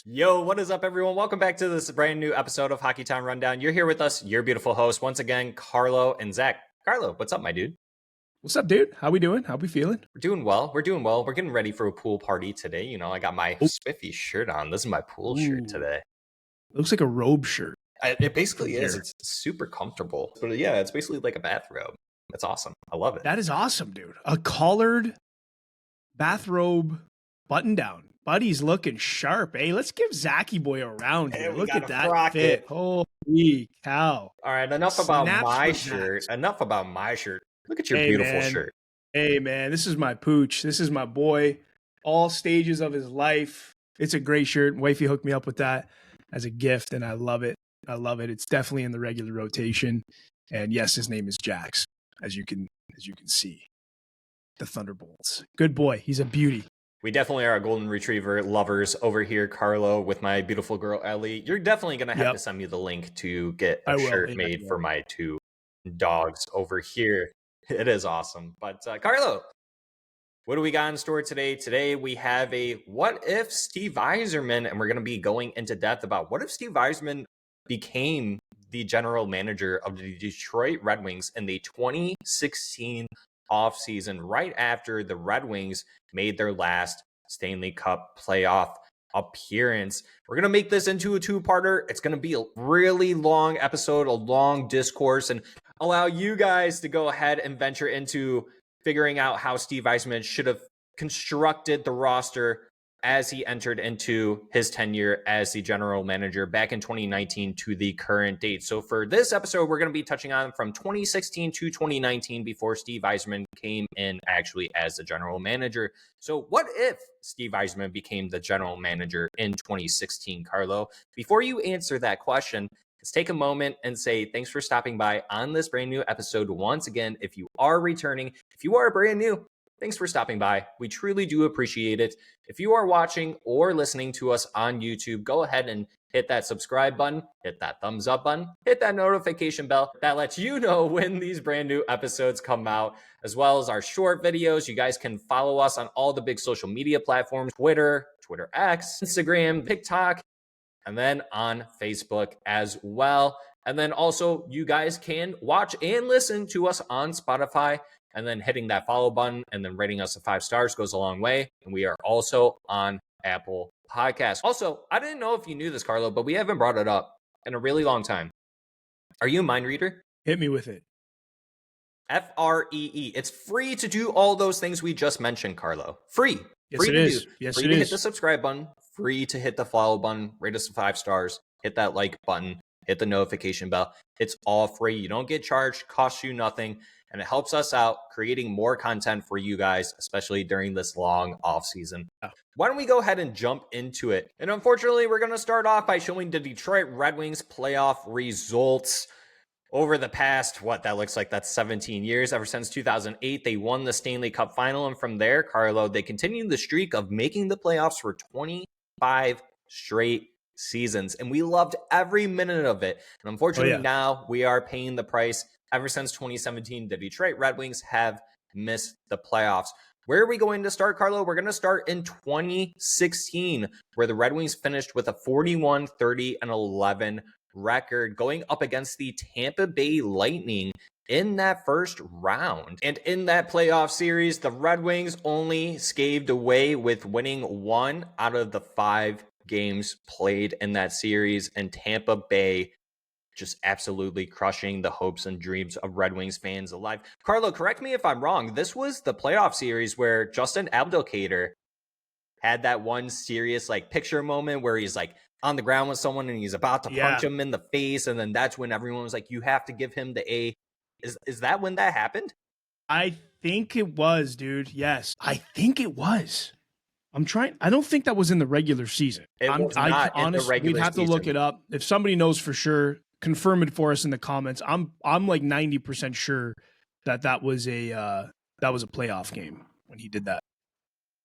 Yo, what is up, everyone? Welcome back to this brand new episode of Hockeytown Rundown. You're here with us, your beautiful host, once again, Carlo and Zach. Carlo, what's up, my dude? What's up, dude? How we doing? How we feeling? We're doing well. We're getting ready for a pool party today. You know, I got my Spiffy shirt on. This is my pool shirt today. Looks like a robe shirt. It basically is. It's super comfortable. But yeah, it's basically like a bathrobe. It's awesome. I love it. That is awesome, dude. A collared bathrobe button down. Buddy's looking sharp. Hey, let's give Zachy boy a round here. Look at that fit. Holy cow. All right, enough about my shirt. Enough about my shirt. Look at your beautiful shirt. Hey, man, this is my pooch. This is my boy. All stages of his life. It's a great shirt. Wifey hooked me up with that as a gift, and I love it. I love it. It's definitely in the regular rotation. And yes, his name is Jax, as you can see. The Thunderbolts. Good boy. He's a beauty. We definitely are golden retriever lovers over here, Carlo, with my beautiful girl, Ellie. You're definitely going to have to send me the link to get a shirt made for my two dogs over here. It is awesome. But Carlo, what do we got in store today? Today we have a what if Steve Yzerman, and we're going to be going into depth about what if Steve Yzerman became the general manager of the Detroit Red Wings in the 2016 offseason, right after the Red Wings made their last Stanley Cup playoff appearance. We're going to make this into a two-parter. It's going to be a really long episode, a long discourse, and allow you guys to go ahead and venture into figuring out how Steve Yzerman should have constructed the roster as he entered into his tenure as the general manager back in 2019 to the current date. So for this episode, we're going to be touching on from 2016 to 2019 before Steve Yzerman came in actually as the general manager. So what if Steve Yzerman became the general manager in 2016, Carlo? Before you answer that question, let's take a moment and say thanks for stopping by on this brand new episode. Once again, if you are returning, if you are brand new, thanks for stopping by. We truly do appreciate it. If you are watching or listening to us on YouTube, go ahead and hit that subscribe button, hit that thumbs up button, hit that notification bell. That lets you know when these brand new episodes come out, as well as our short videos. You guys can follow us on all the big social media platforms, Twitter X, Instagram, TikTok, and then on Facebook as well. And then also you guys can watch and listen to us on Spotify, and then hitting that follow button and then rating us 5 stars goes a long way. And we are also on Apple Podcasts. Also, I didn't know if you knew this, Carlo, but we haven't brought it up in a really long time. Are you a mind reader? Hit me with it. FREE. It's free to do all those things we just mentioned, Carlo. Free. Yes, free it to is. do. Yes, free it to is. Hit the subscribe button. Free to hit the follow button. Rate us 5 stars. Hit that like button. Hit the notification bell. It's all free. You don't get charged. Costs you nothing. And it helps us out creating more content for you guys, especially during this long off season. Why don't we go ahead and jump into it? And unfortunately, we're going to start off by showing the Detroit Red Wings playoff results over the past, that looks like that's 17 years. Ever since 2008, they won the Stanley Cup final. And from there, Carlo, they continued the streak of making the playoffs for 25 straight seasons. And we loved every minute of it. And unfortunately, now we are paying the price. Ever since 2017, the Detroit Red Wings have missed the playoffs. Where are we going to start, Carlo? We're going to start in 2016, where the Red Wings finished with a 41-30-11 record, going up against the Tampa Bay Lightning in that first round. And in that playoff series, the Red Wings only scathed away with winning 1 out of the 5 games played in that series, and Tampa Bay just absolutely crushing the hopes and dreams of Red Wings fans alive. Carlo, correct me if I'm wrong. This was the playoff series where Justin Abdelkader had that one serious picture moment where he's on the ground with someone and he's about to punch him in the face. And then that's when everyone was like, you have to give him the A. Is that when that happened? I think it was, dude. Yes, I think it was. I don't think that was in the regular season. It was not in the regular season. We'd have to look it up. If somebody knows for sure, confirm it for us in the comments. I'm like 90% sure that was a playoff game when he did that,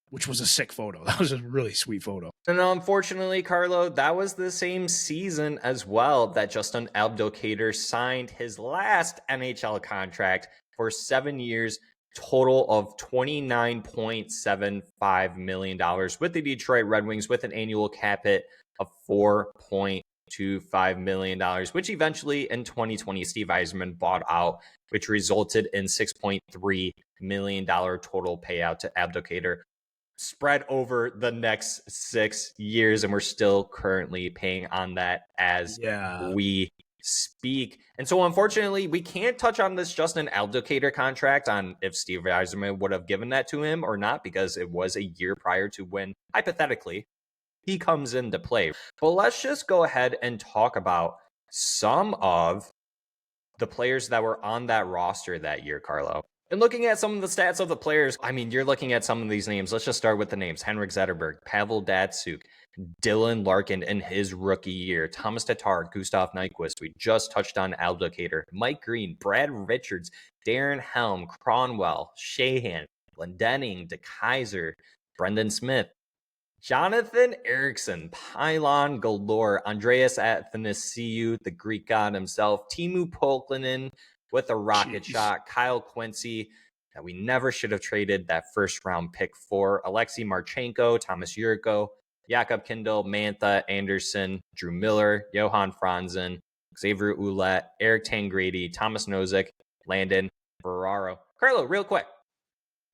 which was a sick photo. That was a really sweet photo. And unfortunately, Carlo, that was the same season as well that Justin Abdelkader signed his last NHL contract for 7 years, total of $29.75 million with the Detroit Red Wings with an annual cap hit of $4.25 million, which eventually in 2020 Steve Yzerman bought out, which resulted in $6.3 million total payout to Abdelkader spread over the next 6 years. And we're still currently paying on that as we speak. And so unfortunately, we can't touch on this Justin Abdelkader contract on if Steve Yzerman would have given that to him or not, because it was a year prior to when, hypothetically, he comes into play. But let's just go ahead and talk about some of the players that were on that roster that year, Carlo. And looking at some of the stats of the players, I mean, you're looking at some of these names. Let's just start with the names. Henrik Zetterberg, Pavel Datsyuk, Dylan Larkin in his rookie year, Thomas Tatar, Gustav Nyquist. We just touched on Abdelkader, Mike Green, Brad Richards, Darren Helm, Cronwell, Shahan, Glendening, DeKaiser, Brendan Smith, Jonathan Eriksson, Pylon galore, Andreas Athanasiou, the Greek god himself, Timu Polkinen with a rocket shot, Kyle Quincy, that we never should have traded that first round pick for, Alexei Marchenko, Thomas Yurko, Jakob Kindl, Mantha Anderson, Drew Miller, Johan Franzen, Xavier Ouellet, Eric Tangradi, Thomas Nozick, Landon Ferraro. Carlo, real quick,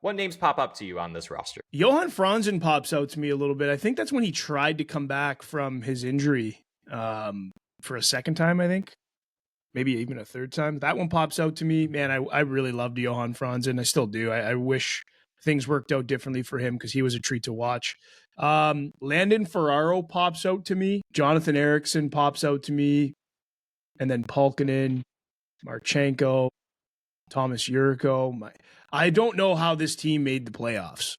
what names pop up to you on this roster? Johan Franzen pops out to me a little bit. I think that's when he tried to come back from his injury for a second time, I think. Maybe even a third time. That one pops out to me. Man, I really loved Johan Franzen. I still do. I wish things worked out differently for him because he was a treat to watch. Landon Ferraro pops out to me. Jonathan Eriksson pops out to me. And then Polkinen, Marchenko, Thomas Yurko. I don't know how this team made the playoffs,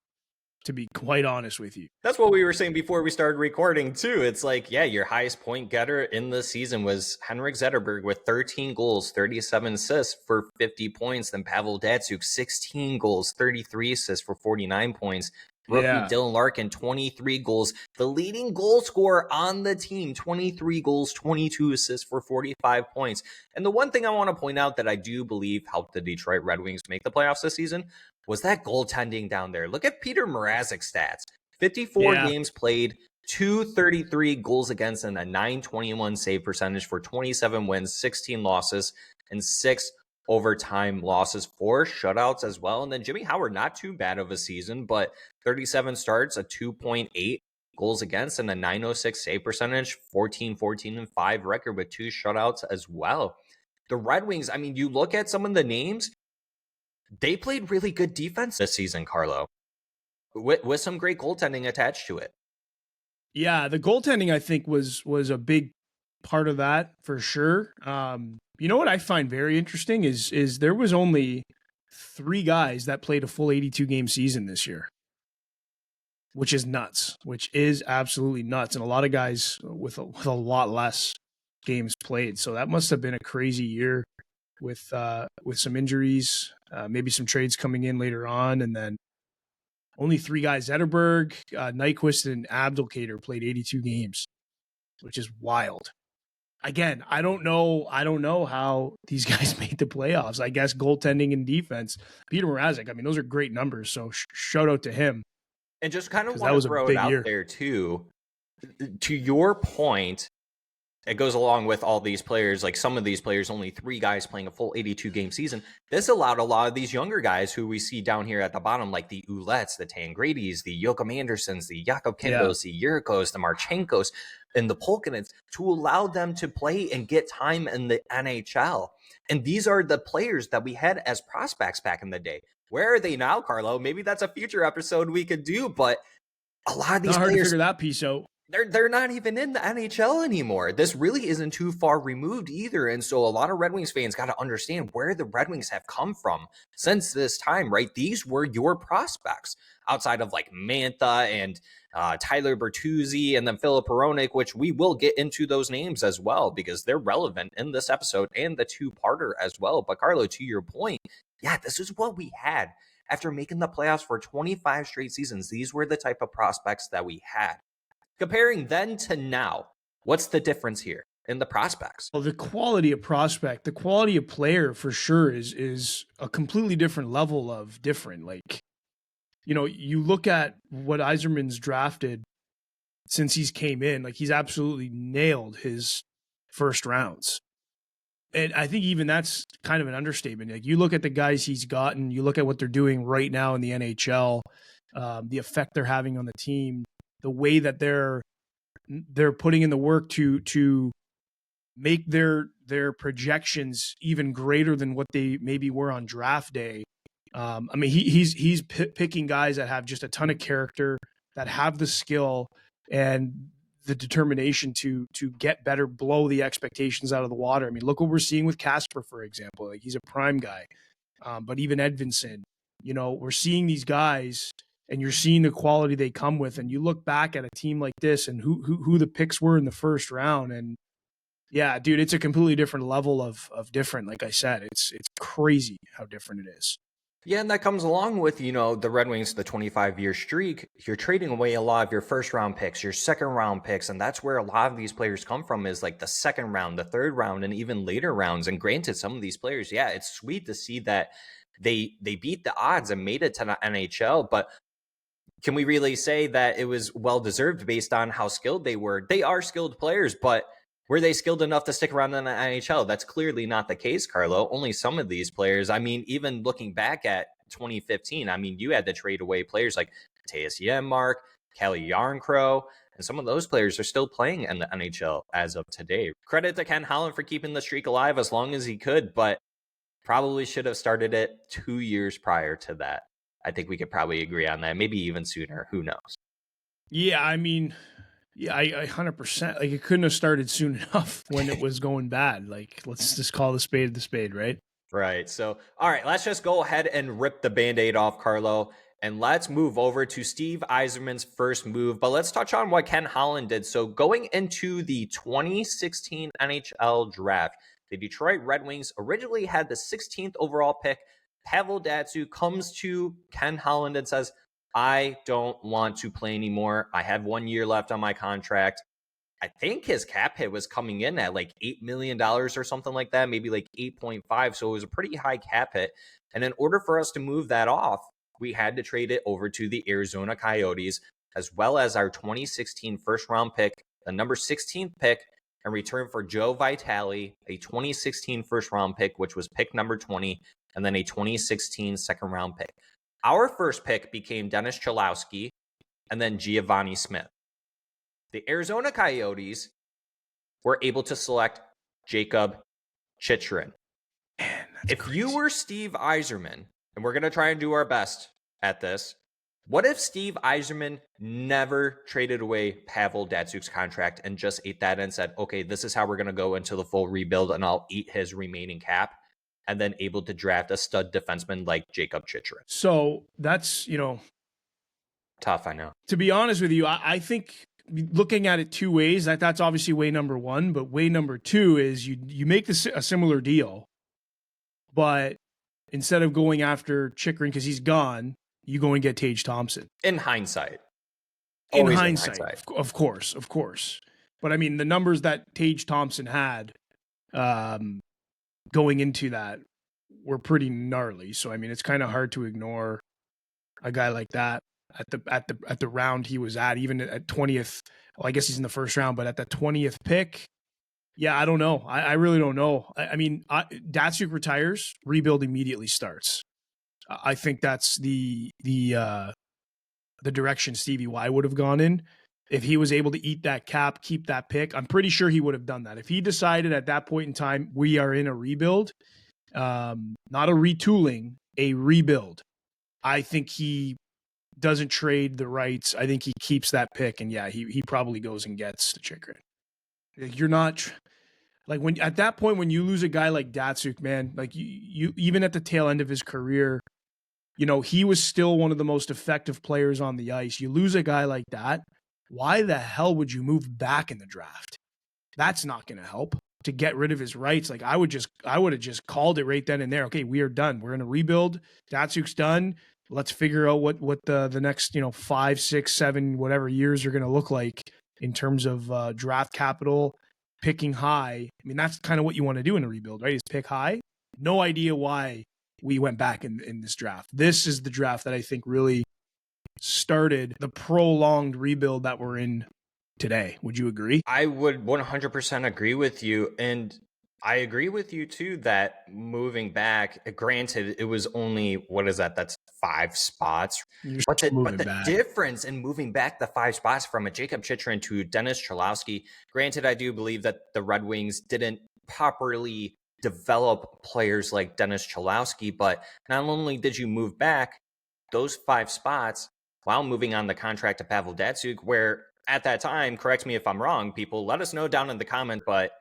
to be quite honest with you. That's what we were saying before we started recording too. It's like, yeah, your highest point getter in the season was Henrik Zetterberg with 13 goals, 37 assists for 50 points. Then Pavel Datsyuk, 16 goals, 33 assists for 49 points. Rookie Dylan Larkin, 23 goals, the leading goal scorer on the team, 23 goals, 22 assists for 45 points. And the one thing I want to point out that I do believe helped the Detroit Red Wings make the playoffs this season was that goaltending down there. Look at Peter Mrazek's stats. 54 games played, 233 goals against, and a .921 save percentage for 27 wins, 16 losses, and 6 overtime losses, 4 shutouts as well. And then Jimmy Howard, not too bad of a season, but 37 starts, a 2.8 goals against, and a .906 save percentage, 14-14-5 record with 2 shutouts as well. The Red Wings, I mean, you look at some of the names, they played really good defense this season, Carlo, with some great goaltending attached to it. Yeah, the goaltending, I think, was a big part of that for sure. You know what I find very interesting is there was only 3 guys that played a full 82-game season this year, which is nuts, which is absolutely nuts. And a lot of guys with a lot less games played. So that must have been a crazy year with some injuries, maybe some trades coming in later on. And then only 3 guys, Zetterberg, Nyquist, and Abdelkader played 82 games, which is wild. Again, I don't know how these guys made the playoffs. I guess goaltending and defense. Peter Mrazek, I mean, those are great numbers. So shout out to him. And just kind of want to throw it out there too. To your point, it goes along with all these players. Like some of these players, only 3 guys playing a full 82-game season. This allowed a lot of these younger guys who we see down here at the bottom, like the Ouellets, the Tangradis, the Joachim Andersons, the Jakob Kindls, the Yurkos, the Marchenkos, and the Polkinens, to allow them to play and get time in the NHL. And these are the players that we had as prospects back in the day. Where are they now, Carlo? Maybe that's a future episode we could do, but a lot of these players, to figure that piece out. They're not even in the NHL anymore. This really isn't too far removed either. And so a lot of Red Wings fans got to understand where the Red Wings have come from since this time, right? These were your prospects outside of like Mantha and Tyler Bertuzzi and then Philip Hronek, which we will get into those names as well because they're relevant in this episode and the 2-parter as well. But Carlo, to your point, yeah, this is what we had after making the playoffs for 25 straight seasons. These were the type of prospects that we had. Comparing then to now, what's the difference here? in the prospects. Well, the quality of prospect, the quality of player for sure is a completely different level of different. Like, you look at what Yzerman's drafted since he's came in, like he's absolutely nailed his first rounds. And I think even that's kind of an understatement. Like, you look at the guys he's gotten, you look at what they're doing right now in the NHL, the effect they're having on the team, the way that they're putting in the work to make their projections even greater than what they maybe were on draft day. I mean, he's picking guys that have just a ton of character, that have the skill and the determination to get better, blow the expectations out of the water. I mean, look what we're seeing with Casper, for example. Like, he's a prime guy, but even Edvinsson, we're seeing these guys, and you're seeing the quality they come with. And you look back at a team like this, and who the picks were in the first round, and yeah, dude, it's a completely different level of different. Like I said, it's crazy how different it is. Yeah, and that comes along with, the Red Wings, the 25-year streak. You're trading away a lot of your first-round picks, your second-round picks, and that's where a lot of these players come from, is like the second round, the third round, and even later rounds. And granted, some of these players, yeah, it's sweet to see that they beat the odds and made it to the NHL, but can we really say that it was well-deserved based on how skilled they were? They are skilled players, but were they skilled enough to stick around in the NHL? That's clearly not the case, Carlo. Only some of these players. I mean, even looking back at 2015, I mean, you had to trade away players like Mattias Janmark, Kelly Yarncrow, and some of those players are still playing in the NHL as of today. Credit to Ken Holland for keeping the streak alive as long as he could, but probably should have started it 2 years prior to that. I think we could probably agree on that. Maybe even sooner. Who knows? Yeah, I mean... Yeah, I 100%. Like, it couldn't have started soon enough when it was going bad. Like, let's just call the spade, right? Right. So, all right, let's just go ahead and rip the Band-Aid off, Carlo, and let's move over to Steve Yzerman's first move. But let's touch on what Ken Holland did. So, going into the 2016 NHL draft, the Detroit Red Wings originally had the 16th overall pick. Pavel Datsyuk comes to Ken Holland and says, I don't want to play anymore. I have 1 year left on my contract. I think his cap hit was coming in at like $8 million or something like that, maybe like 8.5. So it was a pretty high cap hit. And in order for us to move that off, we had to trade it over to the Arizona Coyotes, as well as our 2016 first round pick, the number 16th pick, in return for Joe Vitale, a 2016 first round pick, which was pick number 20, and then a 2016 second round pick. Our first pick became Dennis Cholowski and then Giovanni Smith. The Arizona Coyotes were able to select Jacob Chychrun. If crazy. You were Steve Yzerman, and we're going to try and do our best at this, what if Steve Yzerman never traded away Pavel Datsyuk's contract and just ate that and said, okay, this is how we're going to go into the full rebuild, and I'll eat his remaining cap, and then able to draft a stud defenseman like Jacob Chychrun? So that's, tough, I know. To be honest with you, I think looking at it two ways, that's obviously way number one, but way number two is you make this a similar deal, but instead of going after Chychrun because he's gone, you go and get Tage Thompson. In hindsight. In hindsight, of course. But I mean, the numbers that Tage Thompson had going into that were pretty gnarly. So, I mean, it's kind of hard to ignore a guy like that at the round he was at, even at 20th. Well, I guess he's in the first round, but at the 20th pick, yeah, I don't know. I really don't know. I mean, Datsyuk retires, rebuild immediately starts. I think that's the direction Stevie Y would have gone in. If he was able to eat that cap, keep that pick, I'm pretty sure he would have done that. If he decided at that point in time, we are in a rebuild, not a retooling, a rebuild, I think he doesn't trade the rights. I think he keeps that pick, and yeah, he probably goes and gets the Chychrun. You're not like when at that point when you lose a guy like Datsyuk, man, like you even at the tail end of his career, he was still one of the most effective players on the ice. You lose a guy like that, why the hell would you move back in the draft? That's not going to help to get rid of his rights. Like I would have just called it right then and there. Okay, we are done. We're in a rebuild. Datsyuk's done. Let's figure out what the next 5, 6, 7 whatever years are going to look like in terms of draft capital picking high. I mean, that's kind of what you want to do in a rebuild, right? Is pick high. No idea why we went back in this draft. This is the draft that I think really started the prolonged rebuild that we're in today. Would you agree? I would 100% agree with you. And I agree with you too that moving back, granted, it was only, what is that? That's 5 spots. But the difference in moving back the 5 spots from a Jacob Chychrun to Dennis Cholowski, granted, I do believe that the Red Wings didn't properly develop players like Dennis Cholowski, but not only did you move back those 5 spots while moving on the contract to Pavel Datsyuk, where at that time, correct me if I'm wrong, people, let us know down in the comment, but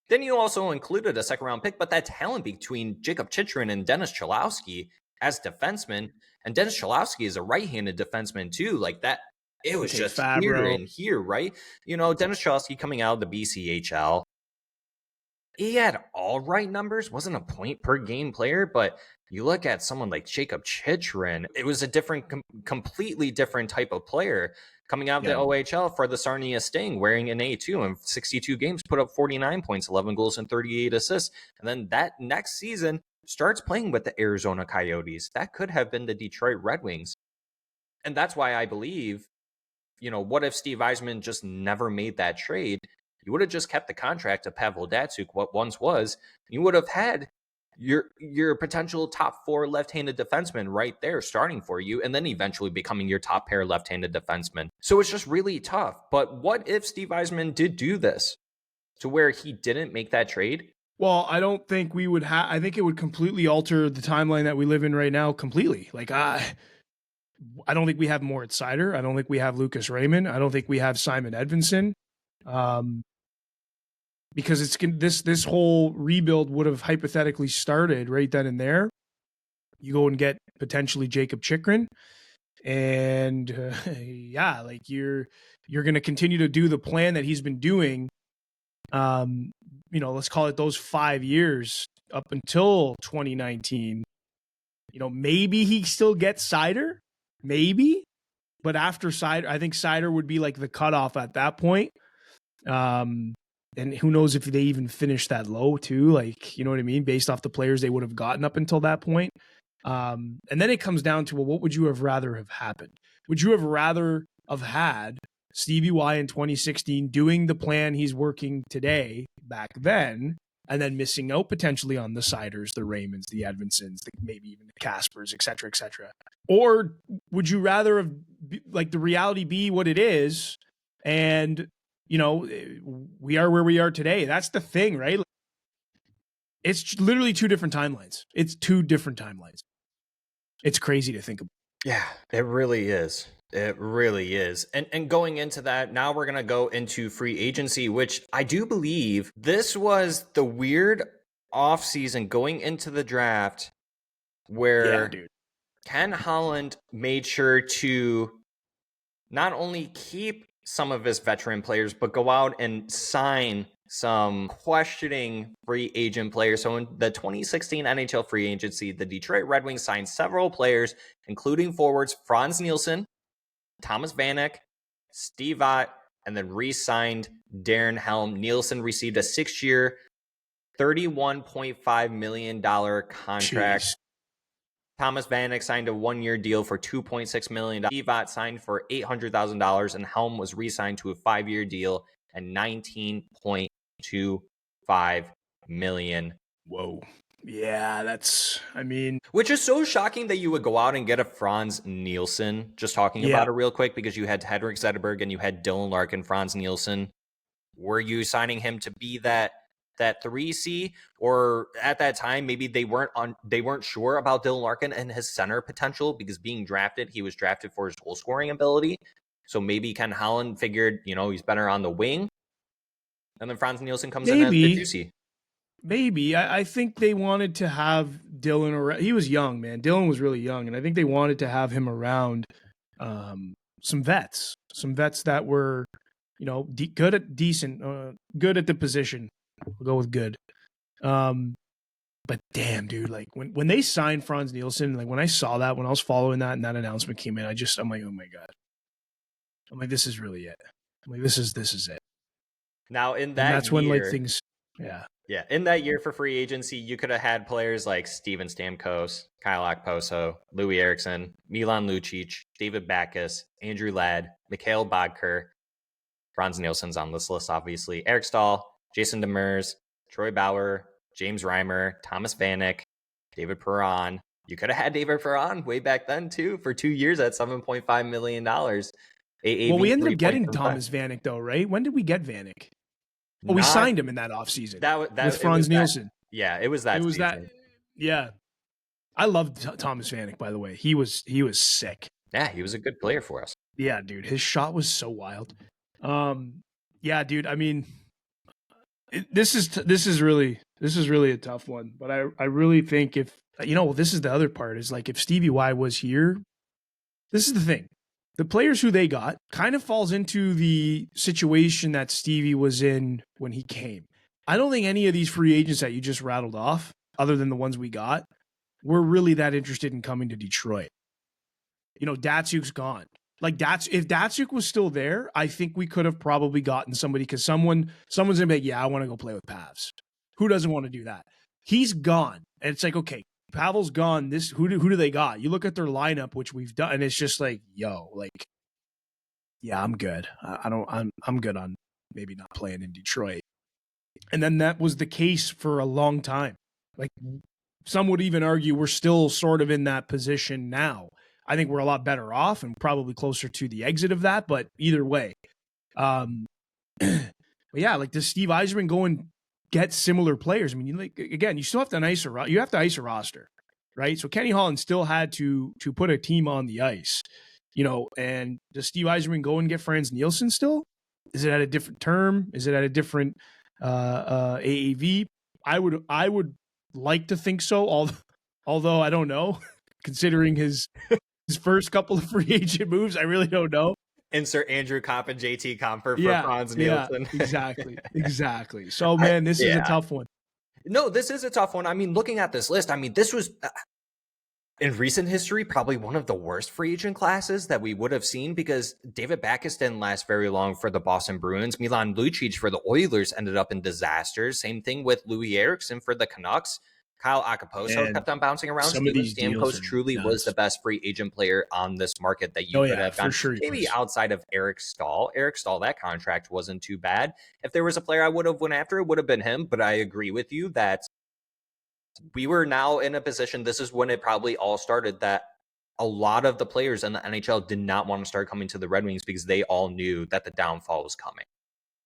then you also included a second-round pick, but that talent between Jacob Chychrun and Dennis Cholowski as defensemen, and Dennis Cholowski is a right-handed defenseman too, like that, it was just here and here, right? You know, Dennis Cholowski coming out of the BCHL, he had all right numbers, wasn't a point per game player, but you look at someone like Jacob Chychrun, it was a different, completely different type of player coming out of the OHL for the Sarnia Sting, wearing an A2 in 62 games, put up 49 points, 11 goals, and 38 assists. And then that next season starts playing with the Arizona Coyotes. That could have been the Detroit Red Wings. And that's why I believe, you know, what if Steve Yzerman just never made that trade? You would have just kept the contract of Pavel Datsyuk, what once was. You would have had your potential top 4 left-handed defenseman right there starting for you, and then eventually becoming your top pair left-handed defenseman. So it's just really tough. But what if Steve Yzerman did do this to where he didn't make that trade? Well, I don't think we would have. I think it would completely alter the timeline that we live in right now completely. Like, I don't think we have Moritz Seider. I don't think we have Lucas Raymond. I don't think we have Simon Edvinsson. Because it's this whole rebuild would have hypothetically started right then and there. You go and get potentially Jacob Chychrun, and like you're going to continue to do the plan that he's been doing. You know, let's call it those 5 years up until 2019. You know, maybe he still gets Seider, maybe, but after Seider, I think Seider would be like the cutoff at that point. And who knows if they even finish that low too, like, you know what I mean? Based off the players they would have gotten up until that point. And then it comes down to, well, what would you have rather have happened? Would you have rather have had Stevie Y in 2016 doing the plan he's working today back then, and then missing out potentially on the Seiders, the Raymonds, the Edvinssons, maybe even the Kaspers, et cetera, et cetera? Or would you rather have, like, the reality be what it is, and you know, we are where we are today. That's the thing, right? It's literally 2 different timelines. It's 2 different timelines. It's crazy to think about. Yeah, it really is. It really is. And going into that, now we're going to go into free agency, which I do believe this was the weird offseason going into the draft where Ken Holland made sure to not only keep some of his veteran players, but go out and sign some questioning free agent players. So in the 2016 NHL free agency, the Detroit Red Wings signed several players, including forwards Franz Nielsen, Thomas Vanek, Steve Ott, and then re-signed Darren Helm. Nielsen received a 6-year, $31.5 million contract. Jeez. Thomas Vanek signed a 1-year deal for $2.6 million. Steve Ott signed for $800,000, and Helm was re-signed to a 5-year deal at $19.25 million. Whoa. Yeah, which is so shocking that you would go out and get a Franz Nielsen, just talking about it real quick, because you had Henrik Zetterberg and you had Dylan Larkin. Franz Nielsen, were you signing him to be that 3C, or at that time maybe they weren't sure about Dylan Larkin and his center potential, because being drafted, he was drafted for his goal scoring ability. So maybe Ken Holland figured, you know, he's better on the wing, and then Franz Nielsen comes in as the 2C. Maybe. I think they wanted to have Dylan around. He was young, man. Dylan was really young, and I think they wanted to have him around some vets that were, you know, good at the position. We'll go with good. But damn, dude, like when they signed Franz Nielsen, like when I saw that, when I was following that and that announcement came in, I'm like, oh my God. I'm like, this is really it. I'm like, this is it. Now in And that that's year, when like things, yeah. Yeah, in that year for free agency, you could have had players like Steven Stamkos, Kyle Okposo, Louis Eriksson, Milan Lucic, David Backes, Andrew Ladd, Mikhail Bodker, Franz Nielsen's on this list, obviously, Eric Stahl, Jason Demers, Troy Bauer, James Reimer, Thomas Vanek, David Perron. You could have had David Perron way back then, too, for 2 years at $7.5 million. AAV Well, we ended up getting 3.75. Thomas Vanek, though, right? When did we get Vanek? Well, we signed him in that offseason with Franz Nielsen. It was that season. Yeah. I loved Thomas Vanek, by the way. He was sick. Yeah, he was a good player for us. Yeah, dude. His shot was so wild. Yeah, dude. I mean, this is really a tough one. But I really think if, this is the other part, is like if Stevie Y was here, this is the thing. The players who they got kind of falls into the situation that Stevie was in when he came. I don't think any of these free agents that you just rattled off, other than the ones we got, were really that interested in coming to Detroit. Datsyuk's gone. Like if Datsyuk was still there, I think we could have probably gotten somebody, because someone's gonna be like, yeah, I want to go play with Pavs. Who doesn't want to do that? He's gone. And it's like, okay, Pavel's gone. Who do they got? You look at their lineup, which we've done, and it's just like, yeah, I'm good. I'm good on maybe not playing in Detroit. And then that was the case for a long time. Like, some would even argue we're still sort of in that position now. I think we're a lot better off and probably closer to the exit of that, but either way. But yeah, like, does Steve Yzerman go and get similar players? I mean, you still have to ice a roster, right? So Kenny Holland still had to put a team on the ice, and does Steve Yzerman go and get Franz Nielsen still? Is it at a different term? Is it at a different AAV? I would like to think so, although I don't know, considering his first couple of free agent moves. I really don't know. Insert Andrew Kopp and JT Comper for Franz Nielsen. Yeah, exactly. So, man, this is a tough one. No, this is a tough one. I mean, looking at this list, this was, in recent history, probably one of the worst free agent classes that we would have seen, because David Backes didn't last very long for the Boston Bruins. Milan Lucic for the Oilers ended up in disasters. Same thing with Louis Eriksson for the Canucks. Kyle Okposo kept on bouncing around. Steven Stamkos truly was the best free agent player on this market that you could have gotten. Sure, maybe outside of Eric Stahl. Eric Stahl, that contract wasn't too bad. If there was a player I would have went after, it would have been him. But I agree with you that we were now in a position, this is when it probably all started, that a lot of the players in the NHL did not want to start coming to the Red Wings because they all knew that the downfall was coming.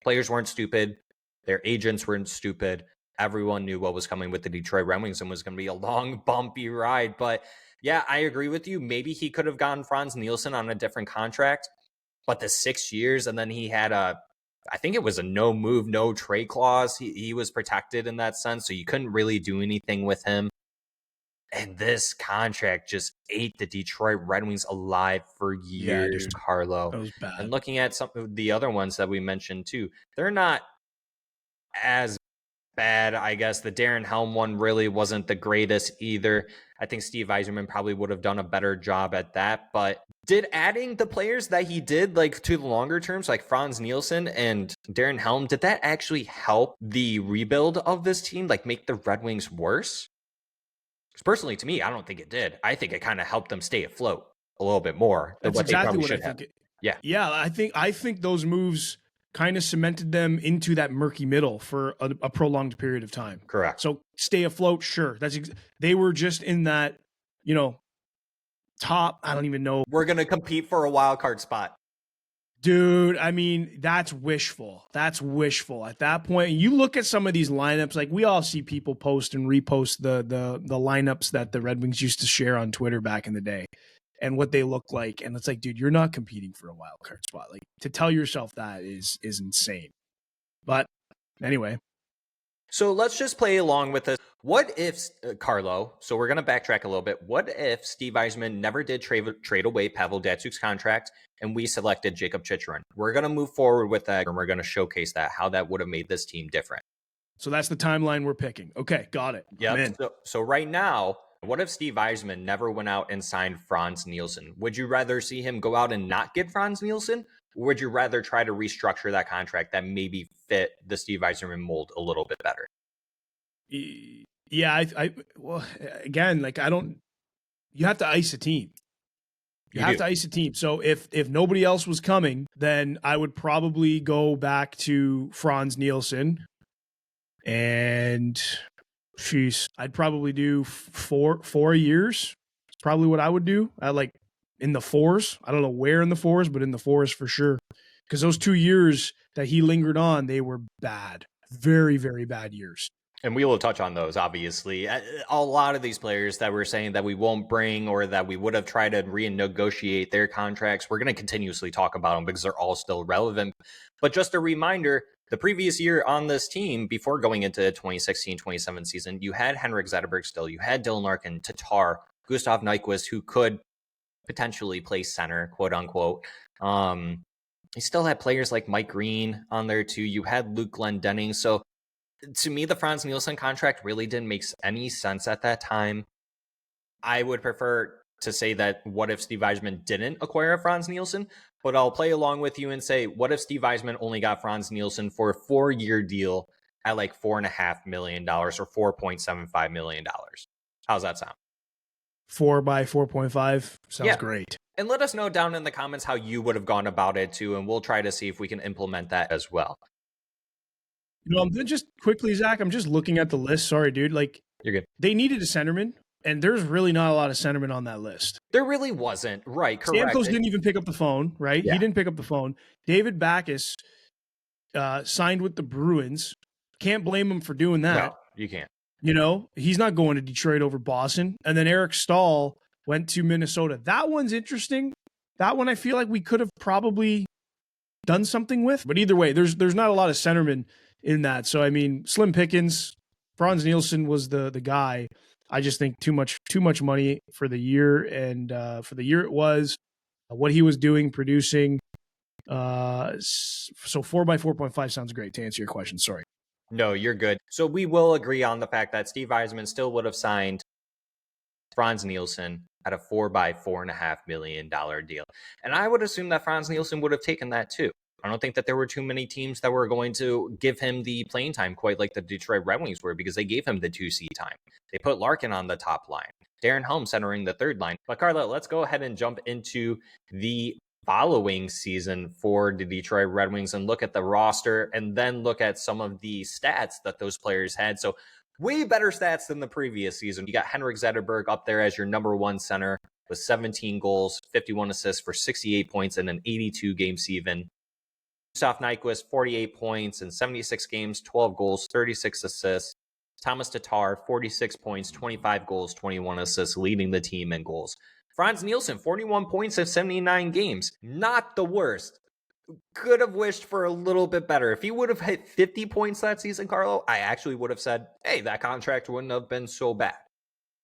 Players weren't stupid. Their agents weren't stupid. Everyone knew what was coming with the Detroit Red Wings and was going to be a long, bumpy ride. But yeah, I agree with you. Maybe he could have gotten Franz Nielsen on a different contract, but the 6 years, and then he had I think it was a no move, no trade clause. He was protected in that sense, so you couldn't really do anything with him. And this contract just ate the Detroit Red Wings alive for years, Carlo. That was bad. And looking at some of the other ones that we mentioned too, they're not as bad. I guess the Darren Helm one really wasn't the greatest either. I think Steve Yzerman probably would have done a better job at that. But did adding the players that he did, like to the longer terms, like Franz Nielsen and Darren Helm, did that actually help the rebuild of this team, like make the Red Wings worse? Because personally, to me, I don't think it did. I think it kind of helped them stay afloat a little bit more than what they probably should have. Yeah, I think those moves kind of cemented them into that murky middle for a prolonged period of time. Correct. So stay afloat, sure. They were just in that, top, I don't even know. We're going to compete for a wild card spot. Dude, I mean, that's wishful. That's wishful. At that point, you look at some of these lineups, like we all see people post and repost the lineups that the Red Wings used to share on Twitter back in the day and what they look like. And it's like, dude, you're not competing for a wild card spot. Like, to tell yourself that is insane. But anyway. So let's just play along with this. What if, Carlo, so we're going to backtrack a little bit. What if Steve Yzerman never did trade away Pavel Datsyuk's contract and we selected Jacob Chychrun? We're going to move forward with that and we're going to showcase that, how that would have made this team different. So that's the timeline we're picking. Okay, got it. Yeah. So right now, what if Steve Yzerman never went out and signed Franz Nielsen? Would you rather see him go out and not get Franz Nielsen? would you rather try to restructure that contract that maybe fit the Steve Yzerman mold a little bit better? Yeah, well, again, like you have to ice a team. You have to ice a team. So if nobody else was coming, then I would probably go back to Franz Nielsen, and I'd probably do four years. It's probably what I would do. I like in the fours. I don't know where in the fours, but in the fours for sure. Because those 2 years that he lingered on, they were bad, very, very bad years. And we will touch on those, obviously. A lot of these players that we're saying that we won't bring or that we would have tried to renegotiate their contracts, we're going to continuously talk about them because they're all still relevant. But just a reminder, the previous year on this team, before going into the 2016-27 season, you had Henrik Zetterberg still. You had Dylan Larkin, Tatar, Gustav Nyquist, who could potentially play center, quote unquote. You still had players like Mike Green on there too. You had Luke Glendening. So to me, the Franz Nielsen contract really didn't make any sense at that time. I would prefer to say that what if Steve Yzerman didn't acquire Franz Nielsen? But I'll play along with you and say, what if Steve Yzerman only got Franz Nielsen for a 4-year deal at like $4.5 million or $4.75 million? How's that sound? 4 by 4.5 sounds great. And let us know down in the comments how you would have gone about it too, and we'll try to see if we can implement that as well. You know, I'm just quickly, Zach, I'm just looking at the list. Sorry, dude. Like, you're good. They needed a centerman, and there's really not a lot of centermen on that list. There really wasn't. Right, correct. Stamkos didn't even pick up the phone, right? Yeah. He didn't pick up the phone. David Backes signed with the Bruins. Can't blame him for doing that. No, you can't. You know, he's not going to Detroit over Boston. And then Eric Stahl went to Minnesota. That one's interesting. That one I feel like we could have probably done something with. But either way, there's not a lot of centermen in that. So, I mean, slim pickings. Franz Nielsen was the guy. I just think too much money for the year. And for the year it was, what he was doing, producing. So 4 by 4.5 sounds great to answer your question. Sorry. No, you're good. So we will agree on the fact that Steve Yzerman still would have signed Franz Nielsen at a 4 by $4.5 million deal. And I would assume that Franz Nielsen would have taken that too. I don't think that there were too many teams that were going to give him the playing time quite like the Detroit Red Wings were, because they gave him the 2C time. They put Larkin on the top line, Darren Helm centering the third line. But Carla, let's go ahead and jump into the following season for the Detroit Red Wings and look at the roster and then look at some of the stats that those players had. So way better stats than the previous season. You got Henrik Zetterberg up there as your number one center with 17 goals, 51 assists for 68 points and an 82 game season. Gustav Nyquist, 48 points in 76 games, 12 goals, 36 assists. Thomas Tatar, 46 points, 25 goals, 21 assists, leading the team in goals. Franz Nielsen, 41 points in 79 games. Not the worst. Could have wished for a little bit better. If he would have hit 50 points that season, Carlo, I actually would have said, hey, that contract wouldn't have been so bad.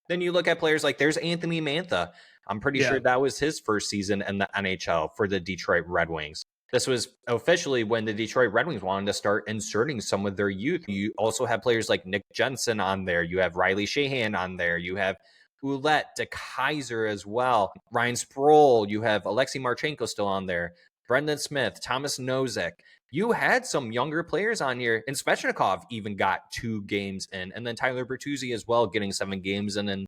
Then you look at players like there's Anthony Mantha. I'm pretty sure that was his first season in the NHL for the Detroit Red Wings. This was officially when the Detroit Red Wings wanted to start inserting some of their youth. You also have players like Nick Jensen on there. You have Riley Sheahan on there. You have Ouellette, De Kaiser as well. Ryan Sproul. You have Alexei Marchenko still on there. Brendan Smith, Thomas Nosek. You had some younger players on here. And Svechnikov even got 2 games in. And then Tyler Bertuzzi as well getting 7 games in and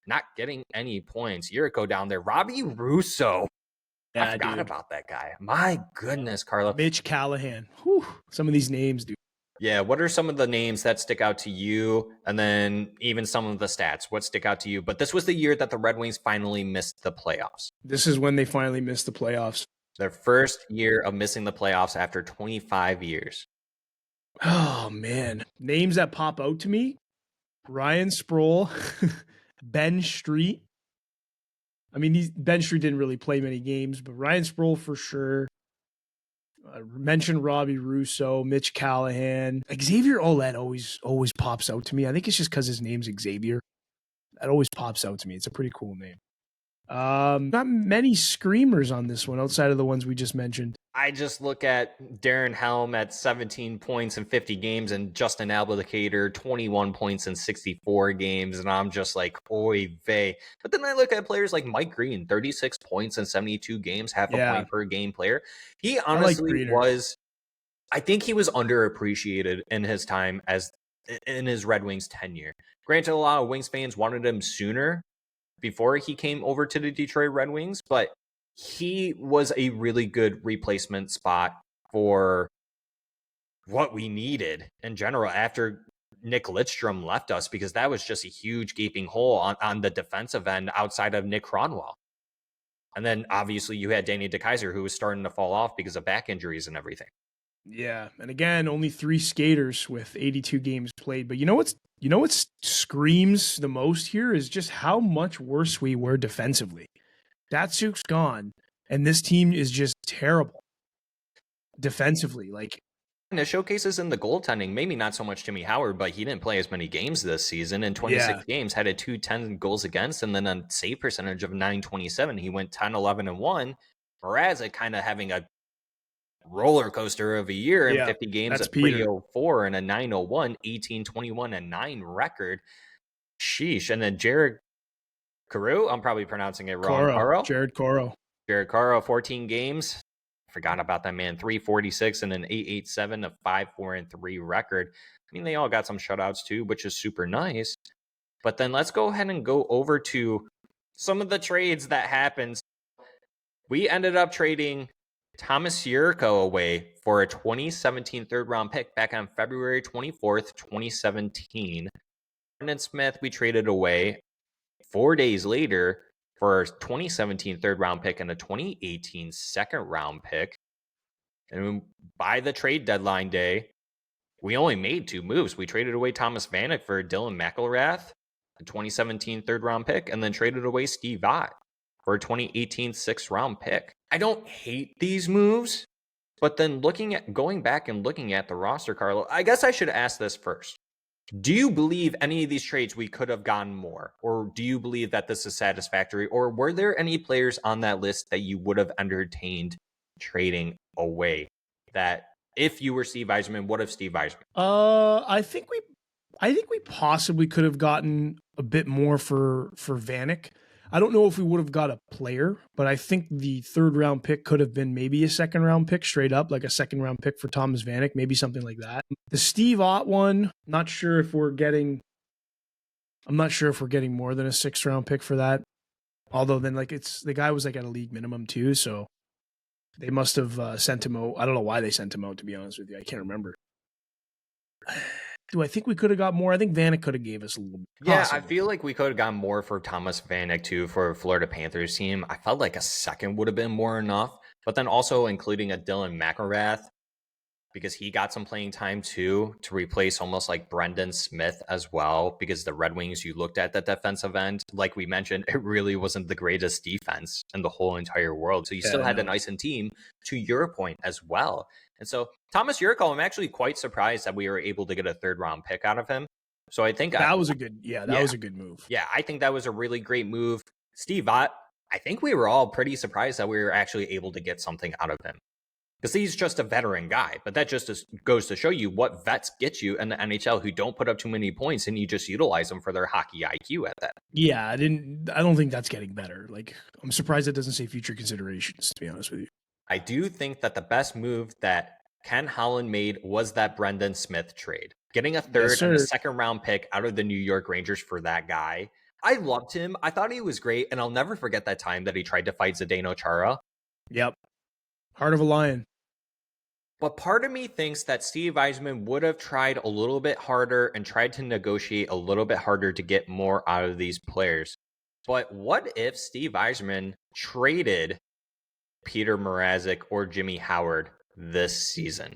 not getting any points. Yurko down there. Robbie Russo. Yeah, I forgot about that guy. My goodness, Carlo. Mitch Callahan. Whew. Some of these names, dude. Yeah, what are some of the names that stick out to you? And then even some of the stats. What stick out to you? But this was the year that the Red Wings finally missed the playoffs. This is when they finally missed the playoffs. Their first year of missing the playoffs after 25 years. Oh, man. Names that pop out to me. Ryan Sproul. Ben Street. I mean, Ben Street didn't really play many games, but Ryan Sproul for sure. I mentioned Robbie Russo, Mitch Callahan. Xavier Ouellette always pops out to me. I think it's just because his name's Xavier. That always pops out to me. It's a pretty cool name. Not many screamers on this one outside of the ones we just mentioned. I just look at Darren Helm at 17 points in 50 games and Justin Abdelkader 21 points in 64 games. And I'm just like, oy vey. But then I look at players like Mike Green, 36 points in 72 games, half a point per game player. He honestly I think he was underappreciated in his time in his Red Wings tenure. Granted, a lot of Wings fans wanted him sooner before he came over to the Detroit Red Wings, but he was a really good replacement spot for what we needed in general after Nick Lidstrom left us, because that was just a huge gaping hole on the defensive end outside of Nick Cronwall. And then obviously you had Danny DeKeyser, who was starting to fall off because of back injuries and everything. Yeah. And again, only 3 skaters with 82 games played. But you know what screams the most here is just how much worse we were defensively. Datsyuk's gone, and this team is just terrible defensively. And it showcases in the goaltending, maybe not so much Jimmy Howard, but he didn't play as many games this season. In 26 games, had a 210 goals against, and then a save percentage of 927. He went 10-11-1. Mrazek kind of having a roller coaster of a year in 50 games at 304 and a 901, 18-21 and 9 record. Sheesh. And then Jared Carew, I'm probably pronouncing it wrong. Jared Caro, 14 games. Forgot about that man. 346 and an 887, a 5-4-3 record. I mean, they all got some shutouts too, which is super nice. But then let's go ahead and go over to some of the trades that happened. We ended up trading Thomas Yurko away for a 2017 third-round pick back on February 24th, 2017. Brendan Smith, we traded away 4 days later for a 2017 third-round pick and a 2018 second-round pick. And by the trade deadline day, we only made 2 moves. We traded away Thomas Vanek for Dylan McElrath, a 2017 third-round pick, and then traded away Steve Ott for a 2018 sixth-round pick. I don't hate these moves, but then going back and looking at the roster, Carlo, I guess I should ask this first. Do you believe any of these trades we could have gotten more? Or do you believe that this is satisfactory? Or were there any players on that list that you would have entertained trading away? That if you were Steve Yzerman, what if Steve Yzerman? I think we possibly could have gotten a bit more for Vanek. I don't know if we would have got a player, but I think the 3rd-round pick could have been maybe a 2nd-round pick straight up, like a 2nd-round pick for Thomas Vanek, maybe something like that. The Steve Ott one, I'm not sure if we're getting more than a 6th-round pick for that. Although then the guy was at a league minimum too, so they must have sent him out. I don't know why they sent him out, to be honest with you. I can't remember. Do I think we could have got more? I think Vanek could have gave us a little bit. Yeah, I feel like we could have gotten more for Thomas Vanek too for a Florida Panthers team. I felt like a second would have been more enough. But then also including a Dylan McElrath, because he got some playing time too, to replace almost like Brendan Smith as well. Because the Red Wings, you looked at the defensive end, like we mentioned, it really wasn't the greatest defense in the whole entire world. So you still had a nice team, to your point as well. And so Thomas Yurko, I'm actually quite surprised that we were able to get a 3rd-round pick out of him. So I think that was a good move. Yeah, I think that was a really great move. Steve Ott, I think we were all pretty surprised that we were actually able to get something out of him, because he's just a veteran guy. But that just goes to show you what vets get you in the NHL, who don't put up too many points, and you just utilize them for their hockey IQ at that. Yeah, I don't think that's getting better. I'm surprised it doesn't say future considerations, to be honest with you. I do think that the best move that Ken Holland made was that Brendan Smith trade. Getting a 3rd and a 2nd-round pick out of the New York Rangers for that guy. I loved him. I thought he was great, and I'll never forget that time that he tried to fight Zdeno Chara. Yep. Heart of a lion. But part of me thinks that Steve Yzerman would have tried a little bit harder and tried to negotiate a little bit harder to get more out of these players. But what if Steve Yzerman traded Peter Mrazek or Jimmy Howard this season?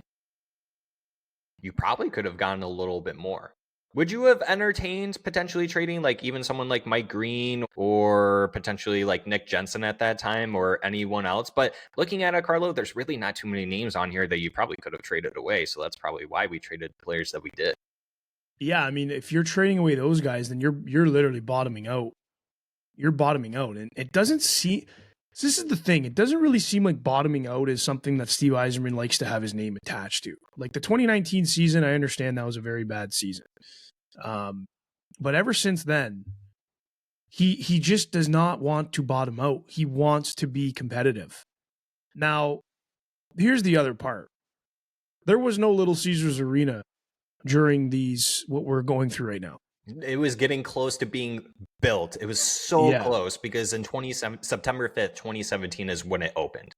You probably could have gotten a little bit more. Would you have entertained potentially trading even someone like Mike Green or potentially like Nick Jensen at that time or anyone else? But looking at it, Carlo, there's really not too many names on here that you probably could have traded away. So that's probably why we traded players that we did. Yeah, I mean, if you're trading away those guys, then you're literally bottoming out. you're bottoming out. And it doesn't seem, this is the thing, it doesn't really seem like bottoming out is something that Steve Yzerman likes to have his name attached to. Like the 2019 season, I understand that was a very bad season. But ever since then, he just does not want to bottom out. He wants to be competitive. Now, here's the other part. There was no Little Caesars Arena during what we're going through right now. It was getting close to being built. It was so close because in September 5th, 2017 is when it opened.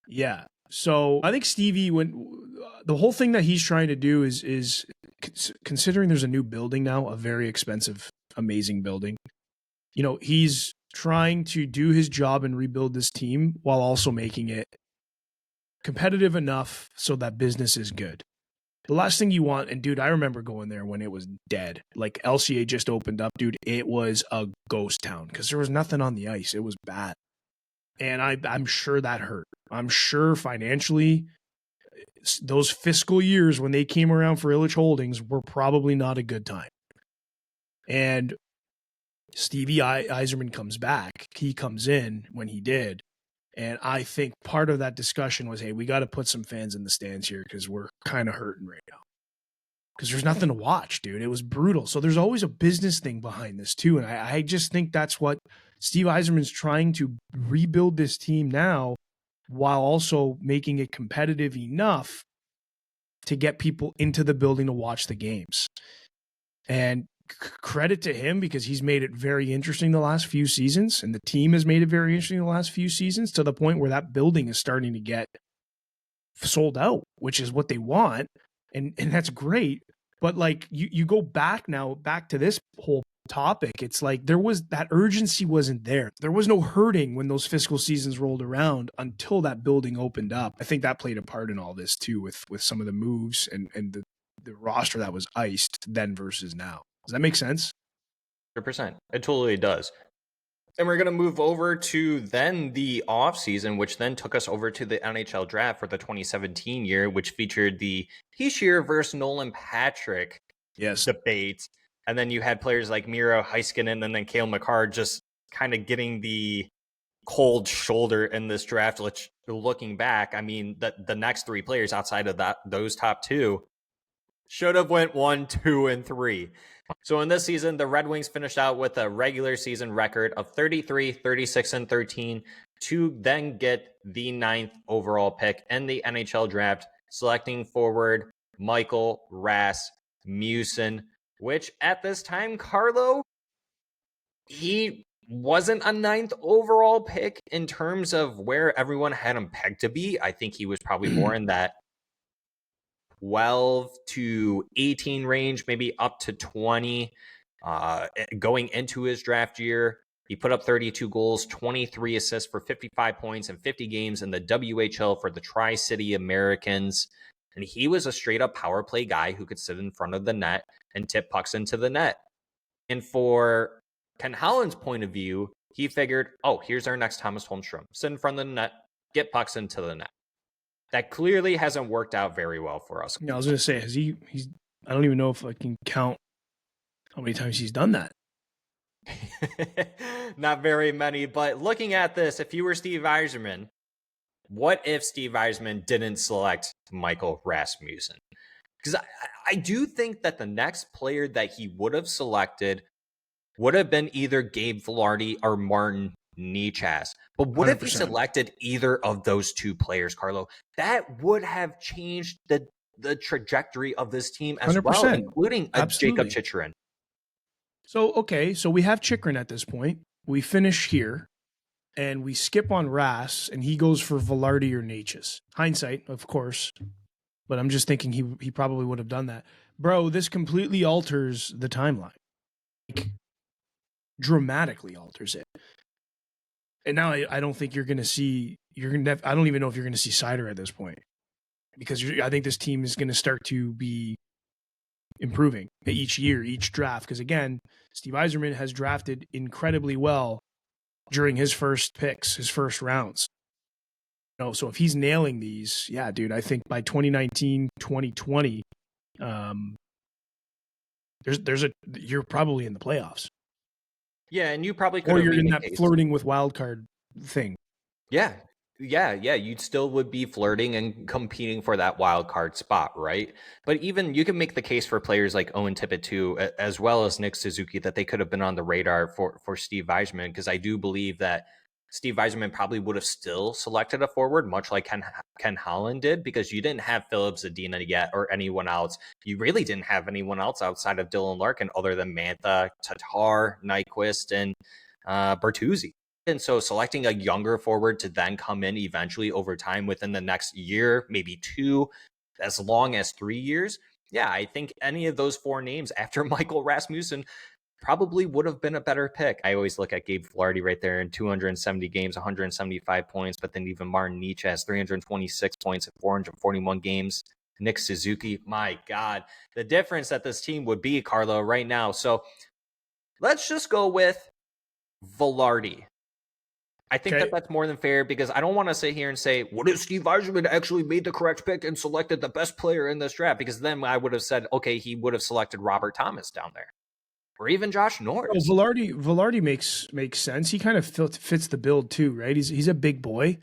Yeah. So I think Stevie, the whole thing that he's trying to do is considering there's a new building now, a very expensive, amazing building. You know, he's trying to do his job and rebuild this team while also making it competitive enough so that business is good. The last thing you want, and dude, I remember going there when it was dead. Like LCA just opened up, dude. It was a ghost town because there was nothing on the ice. It was bad. And I'm sure that hurt. I'm sure financially, those fiscal years when they came around for Illich Holdings were probably not a good time. And Stevie Yzerman comes back. He comes in when he did. And I think part of that discussion was, hey, we got to put some fans in the stands here because we're kind of hurting right now. Because there's nothing to watch, dude. It was brutal. So there's always a business thing behind this too. And I just think that's what Steve Yzerman's trying to rebuild this team now while also making it competitive enough to get people into the building to watch the games. And credit to him because he's made it very interesting the last few seasons, and the team has made it very interesting the last few seasons to the point where that building is starting to get sold out, which is what they want. And that's great. But like you go back to this whole topic, it's like that urgency wasn't there. There was no hurting when those fiscal seasons rolled around until that building opened up. I think that played a part in all this too with some of the moves and the roster that was iced then versus now. Does that make sense? 100%. It totally does. And we're going to move over to then the offseason, which then took us over to the NHL draft for the 2017 year, which featured the Hischier versus Nolan Patrick debate. And then you had players like Miro Heiskanen and then Cale Makar just kind of getting the cold shoulder in this draft. Looking back, I mean, the next three players outside of those top two should have went 1, 2, and 3. So in this season, the Red Wings finished out with a regular season record of 33, 36, and 13 to then get the 9th overall pick in the NHL draft, selecting forward Michael Rasmussen, which at this time, Carlo, he wasn't a 9th overall pick in terms of where everyone had him pegged to be. I think he was probably more in that 12 to 18 range, maybe up to 20. Going into his draft year, he put up 32 goals, 23 assists for 55 points in 50 games in the WHL for the Tri-City Americans. And he was a straight up power play guy who could sit in front of the net and tip pucks into the net. And for Ken Holland's point of view, he figured, oh, here's our next Thomas Holmstrom. Sit in front of the net, get pucks into the net. That clearly hasn't worked out very well for us. Yeah, I was going to say, I don't even know if I can count how many times he's done that. Not very many, but looking at this, if you were Steve Yzerman, what if Steve Yzerman didn't select Michael Rasmussen? Because I do think that the next player that he would have selected would have been either Gabe Vilardi or Martin Necas. But what 100%. If he selected either of those two players, Carlo? That would have changed the trajectory of this team as 100%. Well, including Jacob Chychrun. So we have Chychrun at this point. We finish here, and we skip on Ras, and he goes for Vilardi or Necas. Hindsight, of course, but I'm just thinking he probably would have done that. Bro, this completely alters the timeline. Dramatically alters it. And now I don't think you're going to see. I don't even know if you're going to see Seider at this point, because I think this team is going to start to be improving each year, each draft. Because again, Steve Yzerman has drafted incredibly well during his first picks, his first rounds. So if he's nailing these, yeah, dude, I think by 2019, 2020, you're probably in the playoffs. Yeah, and you probably could or have you're made in the that case. flirting with wild card thing. Yeah. You still would be flirting and competing for that wild card spot, right? But even you can make the case for players like Owen Tippett too, as well as Nick Suzuki, that they could have been on the radar for Steve Yzerman, because I do believe that Steve Yzerman probably would have still selected a forward, much like Ken Holland did, because you didn't have Philip Zadina yet or anyone else. You really didn't have anyone else outside of Dylan Larkin other than Mantha, Tatar, Nyquist, and Bertuzzi. And so selecting a younger forward to then come in eventually over time within the next year, maybe 2, as long as 3 years. Yeah, I think any of those 4 names after Michael Rasmussen probably would have been a better pick. I always look at Gabe Vilardi right there in 270 games, 175 points, but then even Martin Nietzsche has 326 points in 441 games. Nick Suzuki, my God, the difference that this team would be, Carlo, right now. So let's just go with Vilardi. I think that that's more than fair, because I don't want to sit here and say, what if Steve Yzerman actually made the correct pick and selected the best player in this draft? Because then I would have said, okay, he would have selected Robert Thomas down there, or even Josh Norris. Oh, Vilardi makes sense. He kind of fits the build too, right? He's a big boy.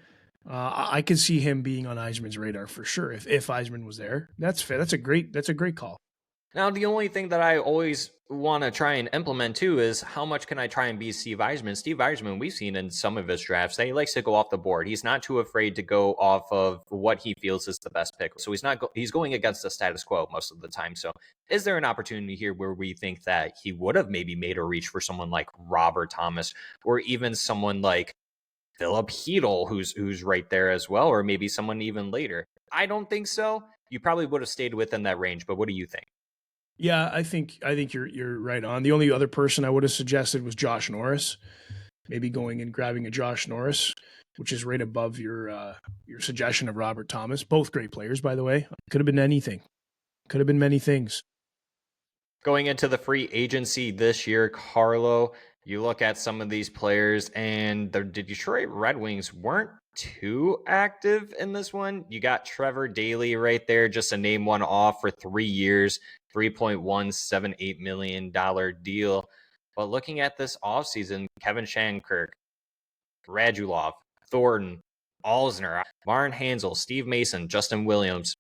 I could see him being on Yzerman's radar for sure if Yzerman was there. That's fair. That's a great call. Now, the only thing that I always want to try and implement too is, how much can I try and be Steve Yzerman? Steve Yzerman, we've seen in some of his drafts that he likes to go off the board. He's not too afraid to go off of what he feels is the best pick. So he's going against the status quo most of the time. So is there an opportunity here where we think that he would have maybe made a reach for someone like Robert Thomas, or even someone like Philip Hedl, who's right there as well, or maybe someone even later? I don't think so. You probably would have stayed within that range, but what do you think? Yeah, I think you're right on. The only other person I would have suggested was Josh Norris. Maybe going and grabbing a Josh Norris, which is right above your suggestion of Robert Thomas. Both great players, by the way. Could have been anything. Could have been many things. Going into the free agency this year, Carlo, you look at some of these players, and the Detroit Red Wings weren't too active in this one. You got Trevor Daley right there, just to name one off, for 3 years, $3.178 million deal. But looking at this offseason, Kevin Shattenkirk, Radulov, Thornton, Alzner, Martin Hansel, Steve Mason, Justin Williams.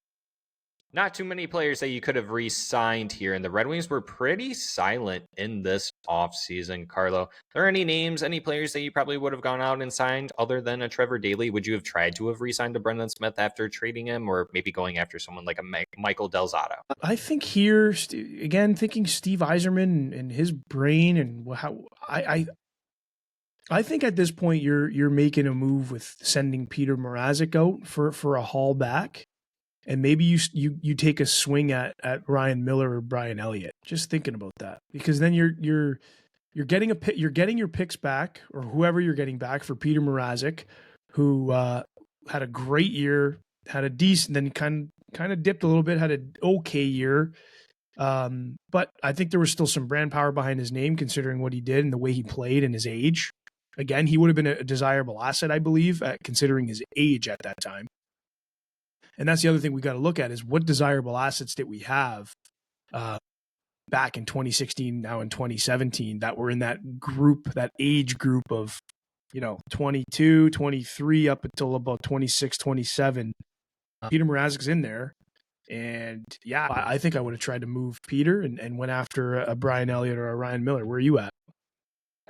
Not too many players that you could have re-signed here, and the Red Wings were pretty silent in this offseason, Carlo. Are there any names, any players that you probably would have gone out and signed other than a Trevor Daley? Would you have tried to have re-signed a Brendan Smith after trading him, or maybe going after someone like a Michael Del Zotto? I think here, again, thinking Steve Yzerman and his brain, and how I think at this point you're making a move with sending Peter Mrazek out for a haul back. And maybe you take a swing at Ryan Miller or Brian Elliott. Just thinking about that, because then you're getting your picks back, or whoever you're getting back, for Peter Mrazek, who had a great year, had a decent, then kind of dipped a little bit, had an okay year, but I think there was still some brand power behind his name, considering what he did and the way he played and his age. Again, he would have been a desirable asset, I believe, considering his age at that time. And that's the other thing we got to look at, is what desirable assets did we have back in 2016, now in 2017, that were in that group, that age group of, 22, 23 up until about 26, 27. Peter Mrazek's in there. And yeah, I think I would have tried to move Peter and went after a Brian Elliott or a Ryan Miller. Where are you at?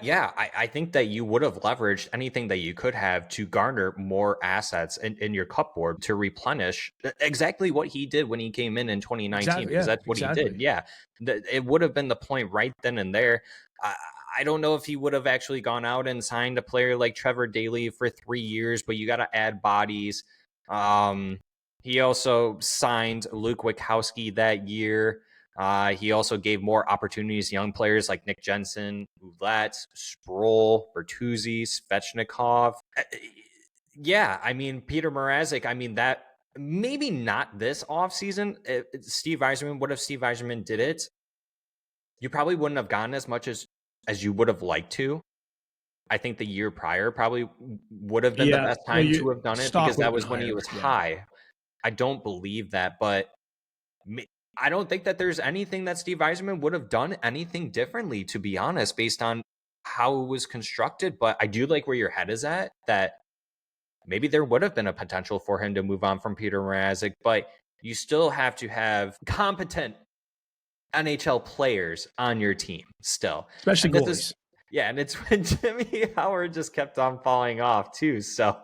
Yeah, I think that you would have leveraged anything that you could have to garner more assets in your cupboard to replenish exactly what he did when he came in 2019, exactly, because that's what he did. Yeah, it would have been the point right then and there. I don't know if he would have actually gone out and signed a player like Trevor Daley for 3 years, but you got to add bodies. He also signed Luke Witkowski that year. He also gave more opportunities to young players like Nick Jensen, Ouellette, Sproul, Bertuzzi, Svechnikov. Yeah, I mean, Peter Mrazek, that maybe not this offseason. Steve Yzerman, what if Steve Yzerman did it? You probably wouldn't have gotten as much as you would have liked to. I think the year prior probably would have been the best time to have done it, because that was when he was high. I don't believe that, but I don't think that there's anything that Steve Yzerman would have done anything differently, to be honest, based on how it was constructed, but I do like where your head is at, that maybe there would have been a potential for him to move on from Peter Mrazek, but you still have to have competent NHL players on your team still. Especially goalies. And it's when Jimmy Howard just kept on falling off too. So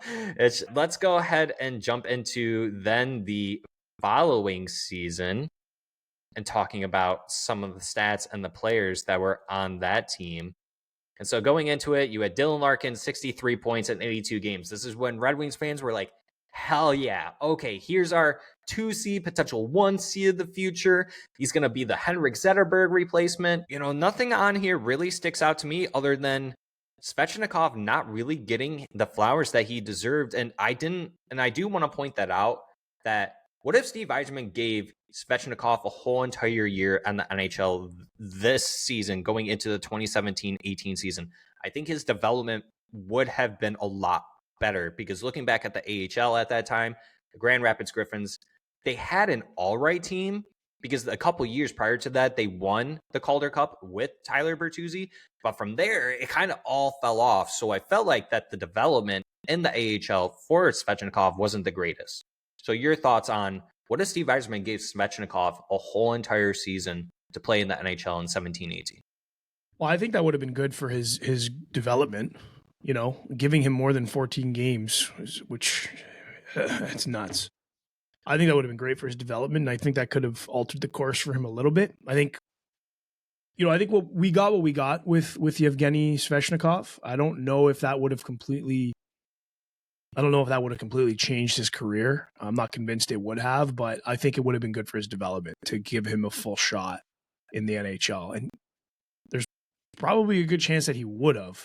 let's go ahead and jump into then the following season and talking about some of the stats and the players that were on that team. And so going into it, you had Dylan Larkin, 63 points in 82 games. This is when Red Wings fans were like, hell yeah. Okay, here's our 2C, potential 1C of the future. He's going to be the Henrik Zetterberg replacement. You know, nothing on here really sticks out to me other than Svechnikov not really getting the flowers that he deserved. And I do want to point that out, that what if Steve Yzerman gave Svechnikov a whole entire year on the NHL this season, going into the 2017-18 season? I think his development would have been a lot better, because looking back at the AHL at that time, the Grand Rapids Griffins, they had an all right team, because a couple years prior to that, they won the Calder Cup with Tyler Bertuzzi. But from there, it kind of all fell off. So I felt like that the development in the AHL for Svechnikov wasn't the greatest. So your thoughts on what if Steve Yzerman gave Svechnikov a whole entire season to play in the NHL in 17-18? Well, I think that would have been good for his development. You know, giving him more than 14 games, which it's nuts. I think that would have been great for his development, and I think that could have altered the course for him a little bit. I think what we got with Yevgeny Svechnikov. I don't know if that would have completely changed his career. I'm not convinced it would have, but I think it would have been good for his development to give him a full shot in the NHL. And there's probably a good chance that he would have.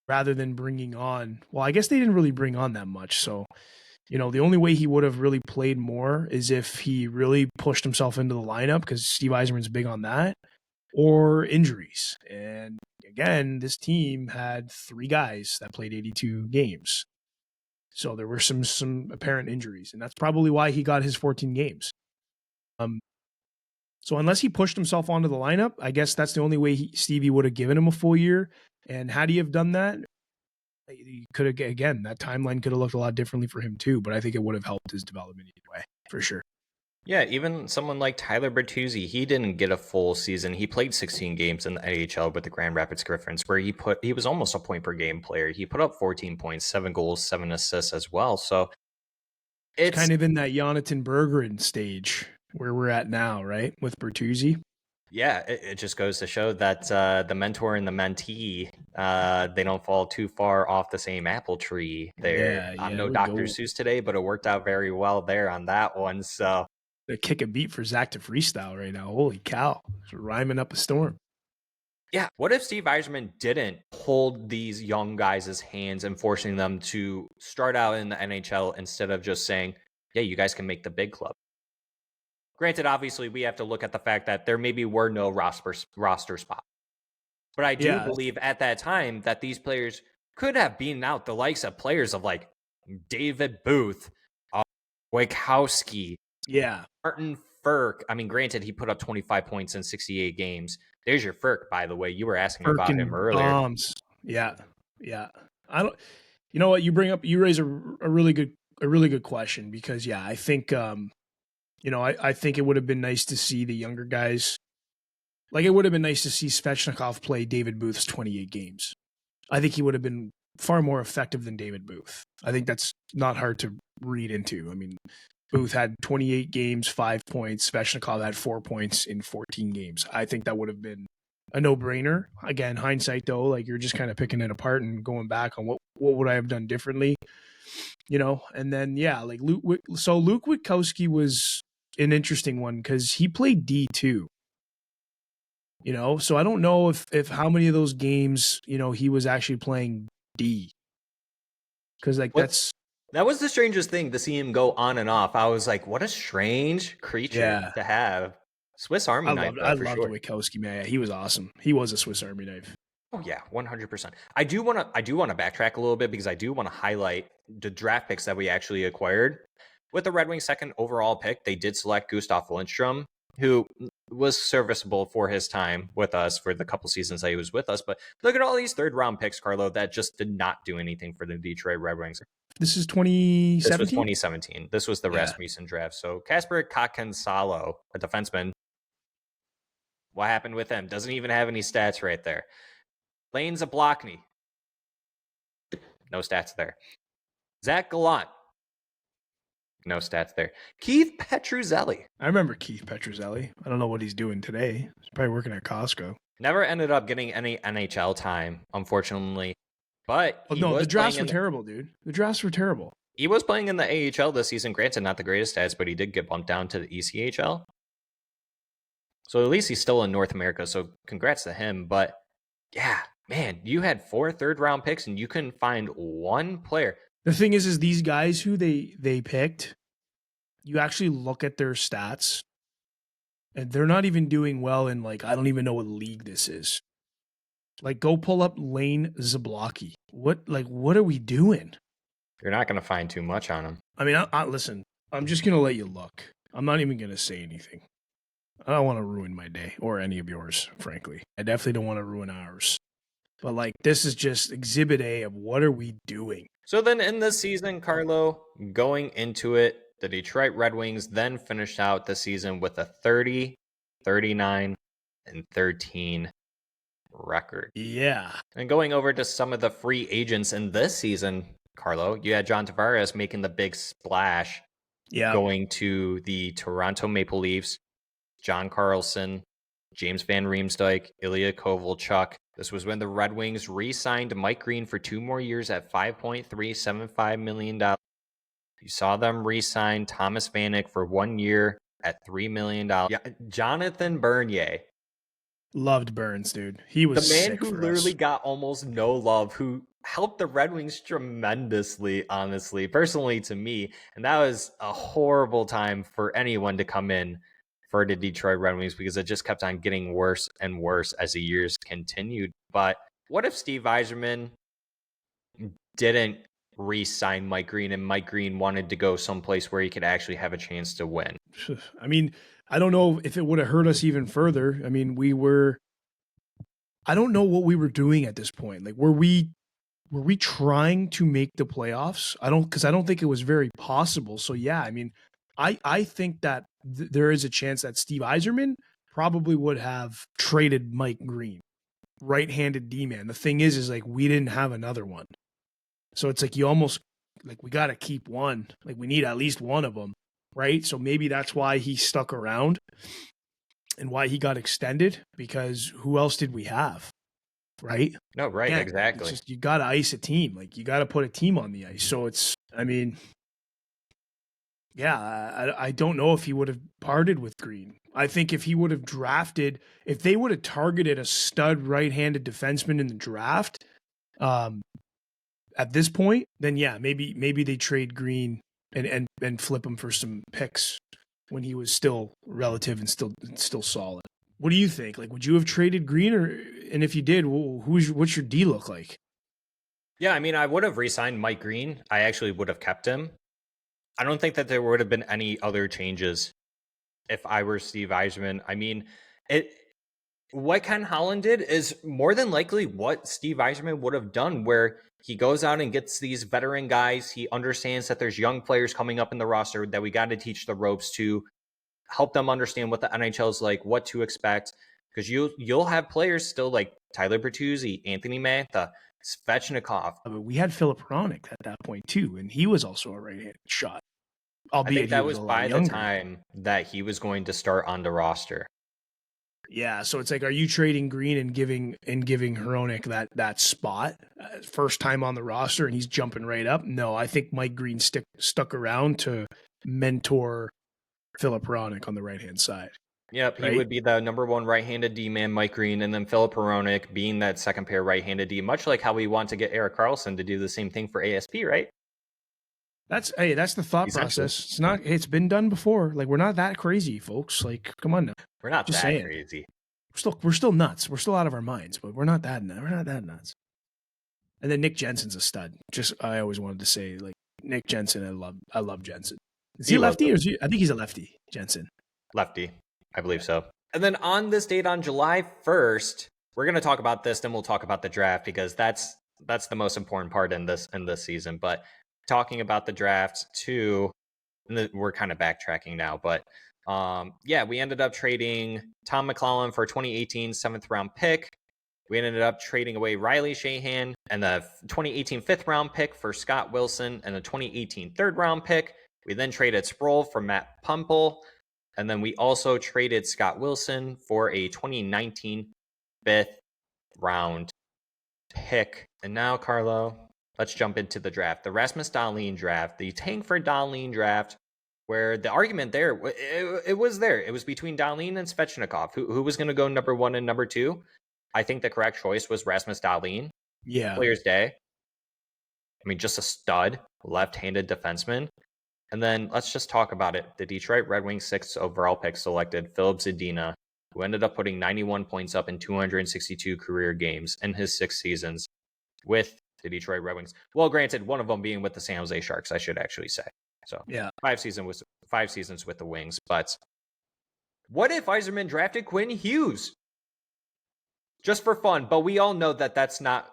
Rather than bringing on, well, I guess they didn't really bring on that much. So, you know, the only way he would have really played more is if he really pushed himself into the lineup, because Steve Yzerman's big on that, or injuries. And again, this team had 3 guys that played 82 games. So there were some apparent injuries, and that's probably why he got his 14 games. So unless he pushed himself onto the lineup, I guess that's the only way Stevie would have given him a full year. And had he have done that, he could have, again, that timeline could have looked a lot differently for him too. But I think it would have helped his development either way, for sure. Yeah, even someone like Tyler Bertuzzi, he didn't get a full season. He played 16 games in the AHL with the Grand Rapids Griffins, where he was almost a point per game player. He put up 14 points, 7 goals, 7 assists as well. So it's kind of in that Jonathan Berggren stage where we're at now, right? With Bertuzzi. Yeah, it just goes to show that the mentor and the mentee, they don't fall too far off the same apple tree there. I'm no Dr. Seuss today, but it worked out very well there on that one. So they kick a beat for Zach to freestyle right now. Holy cow. It's rhyming up a storm. Yeah. What if Steve Yzerman didn't hold these young guys' hands and forcing them to start out in the NHL instead of just saying, yeah, you guys can make the big club? Granted, obviously, we have to look at the fact that there maybe were no roster spots. But I do believe at that time that these players could have beaten out the likes of players of like David Booth, Wojciechowski, Martin Ferk. I mean, granted, he put up 25 points in 68 games. There's your Ferk, by the way. You were asking about him earlier. Bombs. Yeah. I don't. You know what? You raise a really good question, because I think. I think it would have been nice to see the younger guys. Like, it would have been nice to see Svechnikov play David Booth's 28 games. I think he would have been far more effective than David Booth. I think that's not hard to read into. I mean, Booth had 28 games, 5 points. Svechnikov had 4 points in 14 games. I think that would have been a no-brainer. Again, hindsight, though, like, you're just kind of picking it apart and going back on what would I have done differently, you know? And then, like Luke Witkowski was an interesting one because he played D too, you know, so I don't know if how many of those games, you know, he was actually playing D, because like that was the strangest thing to see him go on and off. I was like, what a strange creature to have. Swiss Army knife. I loved Witkowski, man. He was awesome. He was a Swiss Army knife. Oh yeah, 100%. I do want to backtrack a little bit, because I do want to highlight the draft picks that we actually acquired. With the Red Wings' second overall pick, they did select Gustav Lindstrom, who was serviceable for his time with us for the couple seasons that he was with us. But look at all these third-round picks, Carlo, that just did not do anything for the Detroit Red Wings. This is 2017? This was 2017. This was the Rasmussen draft. So Kasper Kakensalo, a defenseman, what happened with him? Doesn't even have any stats right there. Lane Zablocki, no stats there. Zach Gallant, no stats there. Keith Petruzzelli. I remember Keith Petruzzelli. I don't know what he's doing today. He's probably working at Costco. Never ended up getting any NHL time, unfortunately. But the drafts were terrible, dude. The drafts were terrible. He was playing in the AHL this season. Granted, not the greatest stats, but he did get bumped down to the ECHL. So at least he's still in North America. So congrats to him. But yeah, man, you had 4 third-round picks and you couldn't find one player. The thing is these guys who they picked, you actually look at their stats, and they're not even doing well in, like, I don't even know what league this is. Like, go pull up Lane Zablocki. What are we doing? You're not going to find too much on him. I mean, listen, I'm just going to let you look. I'm not even going to say anything. I don't want to ruin my day or any of yours, frankly. I definitely don't want to ruin ours. But, like, this is just exhibit A of what are we doing? So then in this season, Carlo, going into it, the Detroit Red Wings then finished out the season with a 30, 39, and 13 record. Yeah. And going over to some of the free agents in this season, Carlo, you had John Tavares making the big splash, going to the Toronto Maple Leafs, John Carlson, James Van Riemsdyk, Ilya Kovalchuk. This was when the Red Wings re-signed Mike Green for 2 more years at $5.375 million. You saw them re-sign Thomas Vanek for 1 year at $3 million. Yeah, Jonathan Bernier. Loved Burns, dude. He was the man who literally got almost no love, who helped the Red Wings tremendously, honestly, personally to me. And that was a horrible time for anyone to come in for the Detroit Red Wings because it just kept on getting worse and worse as the years continued. But what if Steve Yzerman didn't re-sign Mike Green and Mike Green wanted to go someplace where he could actually have a chance to win? I mean, I don't know if it would have hurt us even further. I mean, I don't know what we were doing at this point. Like, were we trying to make the playoffs? Because I don't think it was very possible. So yeah, I mean, I think that there is a chance that Steve Yzerman probably would have traded Mike Green, right-handed D-man. The thing is like we didn't have another one. So it's like you almost, like, we got to keep one. Like, we need at least one of them, right? So maybe that's why he stuck around and why he got extended, because who else did we have, right? No, right, yeah, exactly. Just, you got to ice a team. Like, you got to put a team on the ice. So it's, I mean, yeah, I don't know if he would have parted with Green. I think if he would have drafted, if they would have targeted a stud right-handed defenseman in the draft, at this point, then yeah, maybe they trade Green and flip him for some picks when he was still relative and still solid. What do you think? Like, would you have traded Green, and if you did, what's your D look like? Yeah, I mean, I would have re-signed Mike Green. I actually would have kept him. I don't think that there would have been any other changes if I were Steve Yzerman. I mean, what Ken Holland did is more than likely what Steve Yzerman would have done, where he goes out and gets these veteran guys. He understands that there's young players coming up in the roster that we got to teach the ropes to, help them understand what the NHL is like, what to expect. Because you'll have players still like Tyler Bertuzzi, Anthony Mantha, Svechnikov. I mean, we had Philip Hronek at that point too, and he was also a right-handed shot. Albeit I think that was by the time that he was going to start on the roster. Yeah, so it's like, are you trading Green and giving Hronek that spot first time on the roster, and he's jumping right up? No, I think Mike Green stuck around to mentor Philip Hronek on the right-hand side. Yep, right? He would be the number 1 right-handed D-man, Mike Green, and then Philip Hronek being that second pair right-handed D, much like how we want to get Erik Karlsson to do the same thing for ASP, right? That's the thought process. It's been done before. Like, we're not that crazy, folks. Like, come on now. We're not just that crazy. We're still nuts. We're still out of our minds, but we're not that nuts. And then Nick Jensen's a stud. I always wanted to say, like, Nick Jensen, I love Jensen. Is he lefty or is he? I think he's a lefty, Jensen. Lefty. I believe so. And then on this date on July 1st, we're going to talk about this, then we'll talk about the draft because that's the most important part in this season. But talking about the draft too, we're kind of backtracking now, but we ended up trading Tom McClellan for a 2018 7th round pick. We ended up trading away Riley Shahan and the 2018 5th round pick for Scott Wilson and the 2018 3rd round pick. We then traded Sproul for Matt Pumple. And then we also traded Scott Wilson for a 2019 5th round pick. And now, Carlo, let's jump into the draft. The Rasmus Dahlin draft, the tank for Dahlin draft, where the argument there, it was there. It was between Dahlin and Svechnikov. Who was going to go number 1 and number 2? I think the correct choice was Rasmus Dahlin. Yeah. Player's day. I mean, just a stud, left-handed defenseman. And then let's just talk about it. The Detroit Red Wings 6th overall pick selected Filip Zadina, who ended up putting 91 points up in 262 career games in his 6 seasons with the Detroit Red Wings. Well, granted, one of them being with the San Jose Sharks, I should actually say. So yeah, 5 seasons with the Wings. But what if Yzerman drafted Quinn Hughes? Just for fun, but we all know that that's not.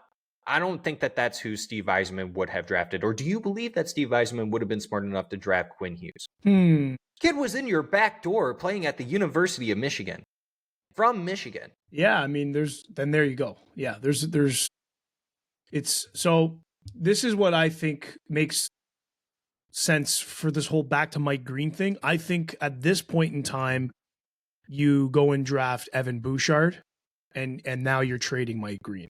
I don't think that that's who Steve Yzerman would have drafted. Or do you believe that Steve Yzerman would have been smart enough to draft Quinn Hughes? Kid was in your back door playing at the University of Michigan. From Michigan. Yeah, I mean, there you go. Yeah, it's so this is what I think makes sense for this whole back to Mike Green thing. I think at this point in time, you go and draft Evan Bouchard, and now you're trading Mike Green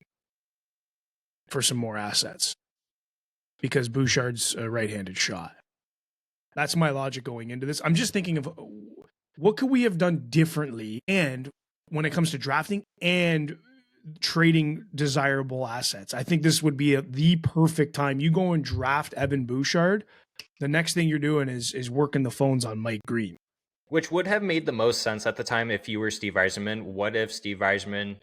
for some more assets because Bouchard's a right-handed shot. That's my logic going into this. I'm just thinking of what could we have done differently, and when it comes to drafting and trading desirable assets. I think this would be the perfect time. You go and draft Evan Bouchard. The next thing you're doing is working the phones on Mike Green. Which would have made the most sense at the time if you were Steve Yzerman. What if Steve Yzerman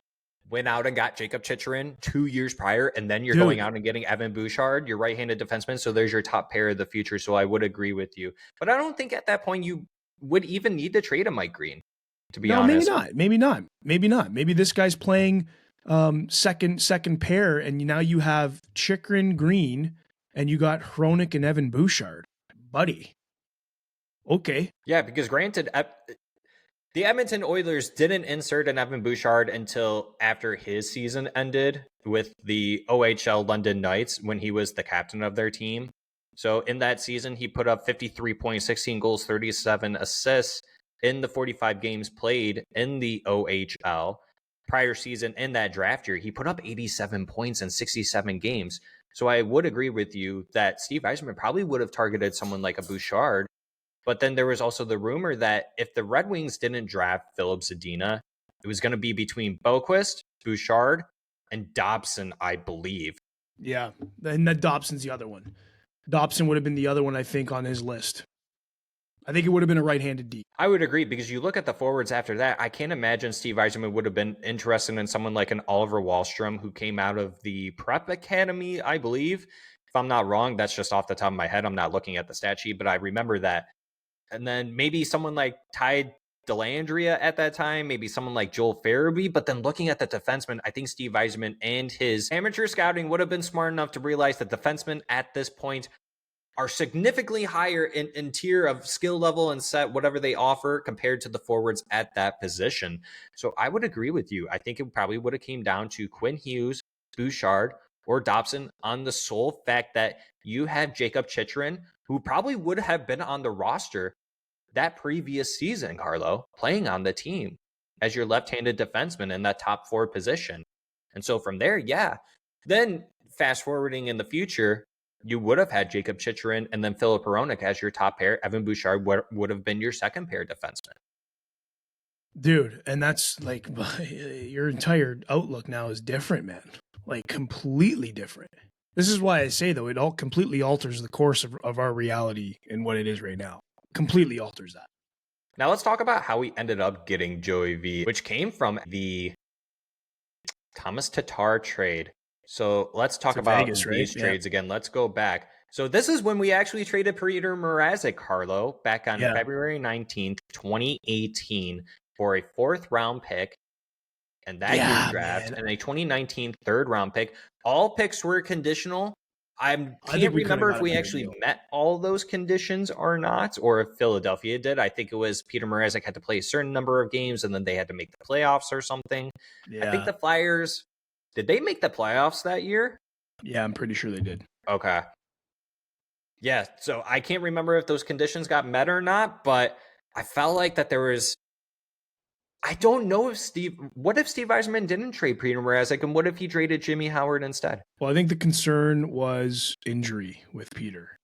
went out and got Jacob Chicherin 2 years prior, and then you're going out and getting Evan Bouchard, your right-handed defenseman, so there's your top pair of the future, so I would agree with you. But I don't think at that point you would even need to trade a Mike Green, to be honest. Maybe not. Maybe this guy's playing second pair, and now you have Chychrun, Green, and you got Hronek and Evan Bouchard. Buddy. Okay. Yeah, because granted, the Edmonton Oilers didn't insert an Evan Bouchard until after his season ended with the OHL London Knights when he was the captain of their team. So in that season, he put up 53 points, 16 goals, 37 assists in the 45 games played in the OHL. Prior season in that draft year, he put up 87 points in 67 games. So I would agree with you that Steve Yzerman probably would have targeted someone like a Bouchard. But then there was also the rumor that if the Red Wings didn't draft Filip Zadina, it was going to be between Boquist, Bouchard, and Dobson, I believe. Yeah, and that Dobson's the other one. Dobson would have been the other one, I think, on his list. I think it would have been a right-handed D. I would agree, because you look at the forwards after that, I can't imagine Steve Yzerman would have been interested in someone like an Oliver Wahlstrom, who came out of the Prep Academy, I believe. If I'm not wrong, that's just off the top of my head. I'm not looking at the stat sheet, but I remember that. And then maybe someone like Ty Dellandrea at that time, maybe someone like Joel Farabee. But then looking at the defenseman, I think Steve Yzerman and his amateur scouting would have been smart enough to realize that defensemen at this point are significantly higher in tier of skill level and set, whatever they offer, compared to the forwards at that position. So I would agree with you. I think it probably would have came down to Quinn Hughes, Bouchard, or Dobson on the sole fact that you have Jacob Chychrun, who probably would have been on the roster that previous season, Carlo, playing on the team as your left-handed defenseman in that top 4 position. And so from there, yeah. Then fast forwarding in the future, you would have had Jacob Chychrun and then Filip Hronek as your top pair. Evan Bouchard would have been your second pair defenseman. Dude, and that's like your entire outlook now is different, man. Like completely different. This is why I say, though, it all completely alters the course of our reality and what it is right now. Completely alters that. Now let's talk about how we ended up getting Joey V, which came from the Thomas Tatar trade. So let's talk about Vegas, these trades again. Let's go back. So this is when we actually traded Peter Mrazek, Carlo, back on February 19th, 2018. for a 4th round pick and that year's draft, and a 2019 3rd round pick. All picks were conditional. I can't remember if we actually met all those conditions or not, or if Philadelphia did. I think it was Peter Mrazek had to play a certain number of games, and then they had to make the playoffs or something. Yeah. I think the Flyers, did they make the playoffs that year? Yeah, I'm pretty sure they did. Okay. Yeah, so I can't remember if those conditions got met or not, but I felt like that there was... I don't know if what if Steve Yzerman didn't trade Peter Mrazek, and what if he traded Jimmy Howard instead? Well, I think the concern was injury with Peter.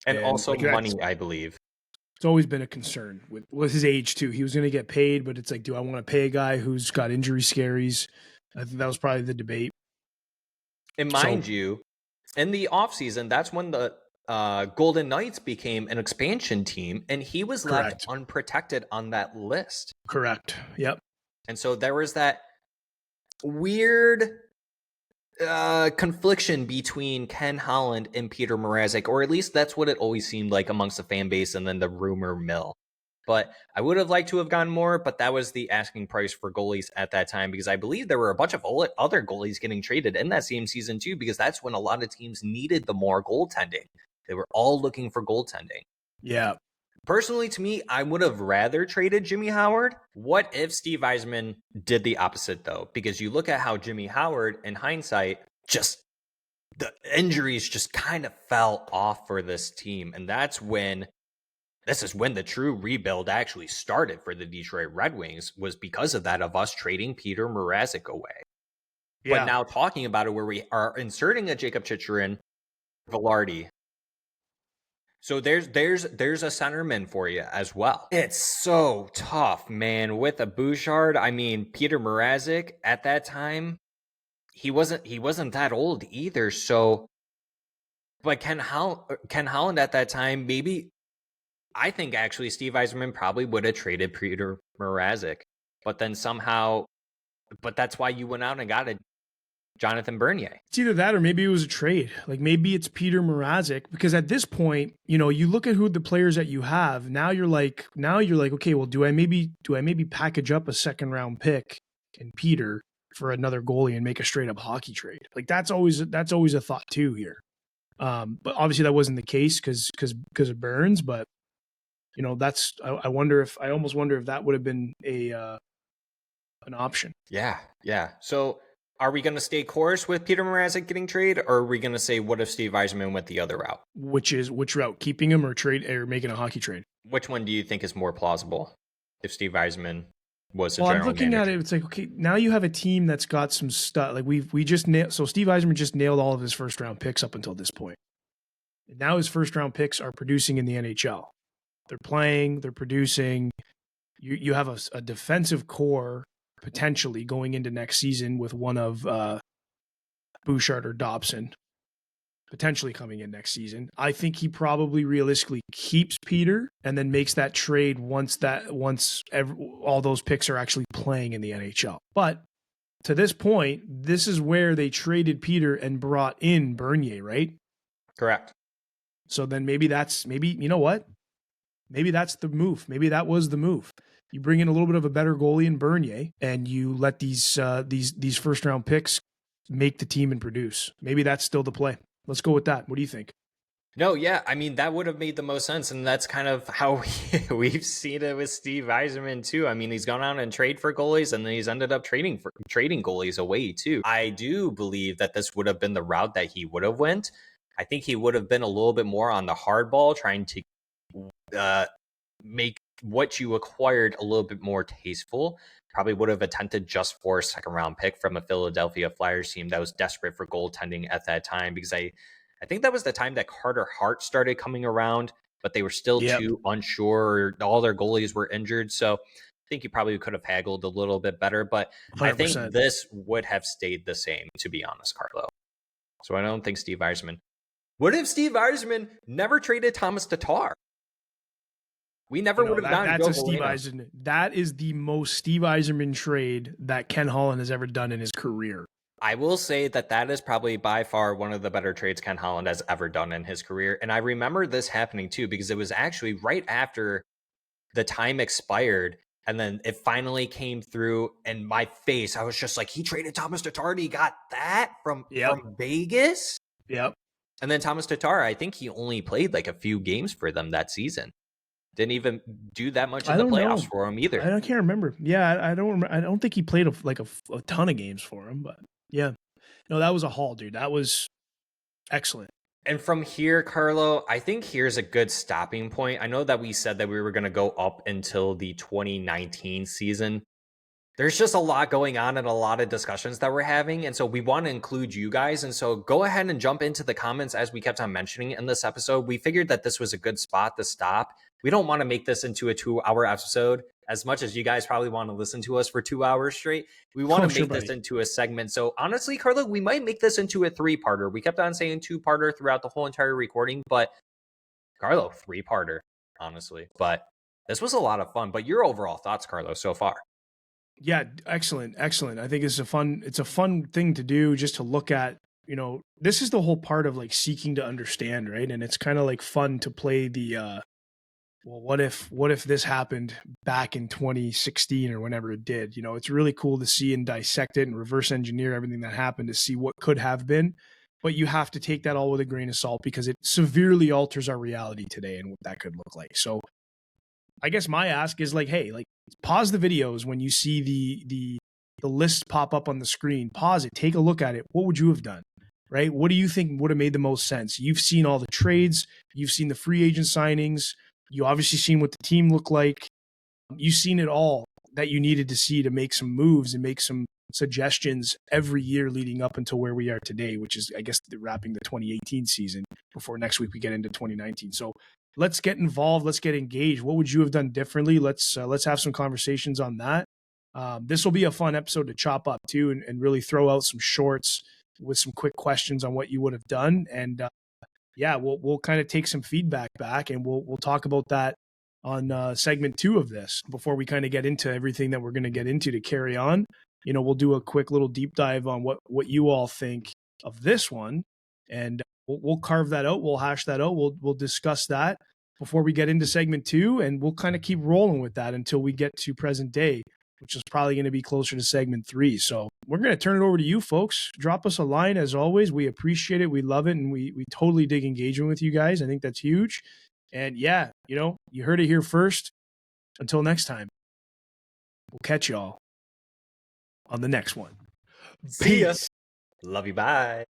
And also money, I believe. It's always been a concern with his age too. He was going to get paid, but it's like, do I want to pay a guy who's got injury scaries? I think that was probably the debate. And mind you, in the offseason, that's when the Golden Knights became an expansion team, and he was left unprotected on that list. Correct. Yep. And so there was that weird confliction between Ken Holland and Peter Mrazek, or at least that's what it always seemed like amongst the fan base and then the rumor mill. But I would have liked to have gotten more, but that was the asking price for goalies at that time, because I believe there were a bunch of other goalies getting traded in that same season too, because that's when a lot of teams needed the more goaltending. They were all looking for goaltending. Yeah. Personally, to me, I would have rather traded Jimmy Howard. What if Steve Yzerman did the opposite, though? Because you look at how Jimmy Howard, in hindsight, just the injuries just kind of fell off for this team. And this is when the true rebuild actually started for the Detroit Red Wings, was because of that, of us trading Peter Mrazek away. Yeah. But now talking about it, where we are inserting a Jacob Chicherin, Velarde. So there's a centerman for you as well. It's so tough, man. With a Bouchard, I mean, Peter Mrazek at that time, he wasn't that old either. So, but Ken Holland at that time, maybe, I think actually Steve Yzerman probably would have traded Peter Mrazek, but then somehow, but that's why you went out and got a Jonathan Bernier. It's either that or maybe it was a trade. Like maybe it's Peter Mrazek, because at this point, you look at who the players that you have. Now you're like, okay, well, do I maybe package up a 2nd round pick in Peter for another goalie and make a straight up hockey trade? Like that's always a thought too here. But obviously that wasn't the case because of Burns. But I almost wonder if that would have been an option. Yeah. So, are we going to stay course with Peter Mrazek getting traded, or are we going to say, what if Steve Yzerman went the other route? Which route? Keeping him or making a hockey trade? Which one do you think is more plausible if Steve Yzerman was a general manager? I'm looking at it, it's like, okay, now you have a team that's got some stuff. Like so Steve Yzerman just nailed all of his 1st round picks up until this point. And now his 1st round picks are producing in the NHL. They're playing, they're producing. You have a defensive core potentially going into next season with one of Bouchard or Dobson potentially coming in next season. I think he probably realistically keeps Peter and then makes that trade once all those picks are actually playing in the NHL. But to this point, this is where they traded Peter and brought in Bernier, right? Correct. So then maybe you know what? Maybe that's the move. Maybe that was the move. You bring in a little bit of a better goalie in Bernier, and you let these 1st round picks make the team and produce. Maybe that's still the play. Let's go with that. What do you think? No, yeah. I mean, that would have made the most sense, and that's kind of how we've seen it with Steve Yzerman too. I mean, he's gone out and trade for goalies, and then he's ended up trading goalies away too. I do believe that this would have been the route that he would have went. I think he would have been a little bit more on the hardball, trying to make what you acquired a little bit more tasteful. Probably would have attempted just for a 2nd round pick from a Philadelphia Flyers team that was desperate for goaltending at that time, because I think that was the time that Carter Hart started coming around, but they were still too unsure. All their goalies were injured. So I think you probably could have haggled a little bit better, but 100%. I think this would have stayed the same, to be honest, Carlo. So I don't think Steve Yzerman. What if Steve Yzerman never traded Thomas Tatar? We never would have gotten that's a Steve Yzerman. That is the most Steve Yzerman trade that Ken Holland has ever done in his career. I will say that is probably by far one of the better trades Ken Holland has ever done in his career. And I remember this happening too, because it was actually right after the time expired And then it finally came through, and my face, I was just like, he traded Thomas Tatar, and he got that from Vegas? Yep. And then Thomas Tatar, I think he only played like a few games for them that season. Didn't even do that much in the playoffs for him either. I can't remember. Yeah, I don't remember. I don't think he played a ton of games for him, but yeah. No, that was a haul, dude. That was excellent. And from here, Carlo, I think here's a good stopping point. I know that we said that we were going to go up until the 2019 season. There's just a lot going on and a lot of discussions that we're having. And so we want to include you guys. And so go ahead and jump into the comments as we kept on mentioning in this episode. We figured that this was a good spot to stop. We don't want to make this into a 2-hour episode as much as you guys probably want to listen to us for 2 hours straight. We want to make this into a segment. So honestly, Carlo, we might make this into a 3-parter. We kept on saying 2-parter throughout the whole entire recording, but Carlo, 3-parter, honestly. But this was a lot of fun. But your overall thoughts, Carlo, so far? Yeah, excellent. I think it's a fun thing to do, just to look at, this is the whole part of like seeking to understand, right? And it's kind of like fun to play the, well, what if this happened back in 2016 or whenever it did? It's really cool to see and dissect it and reverse engineer everything that happened to see what could have been. But you have to take that all with a grain of salt, because it severely alters our reality today and what that could look like. So I guess my ask is like, hey, like, pause the videos when you see the list pop up on the screen. Pause it, take a look at it. What would you have done? Right? What do you think would have made the most sense? You've seen all the trades, you've seen the free agent signings, you obviously seen what the team looked like. You've seen it all that you needed to see to make some moves and make some suggestions every year leading up until where we are today, which is, I guess, wrapping the 2018 season before next week we get into 2019. So let's get involved. Let's get engaged. What would you have done differently? Let's have some conversations on that. This will be a fun episode to chop up too, and really throw out some shorts with some quick questions on what you would have done. And yeah, we'll kind of take some feedback back, and we'll talk about that on segment 2 of this before we kind of get into everything that we're going to get into to carry on. We'll do a quick little deep dive on what you all think of this one, and we'll carve that out. We'll hash that out. We'll discuss that before we get into segment 2, and we'll kind of keep rolling with that until we get to present day, which is probably going to be closer to segment 3. So we're going to turn it over to you folks. Drop us a line as always. We appreciate it. We love it. And we totally dig engagement with you guys. I think that's huge. And yeah, you heard it here first. Until next time, we'll catch y'all on the next one. See ya. Love you. Bye.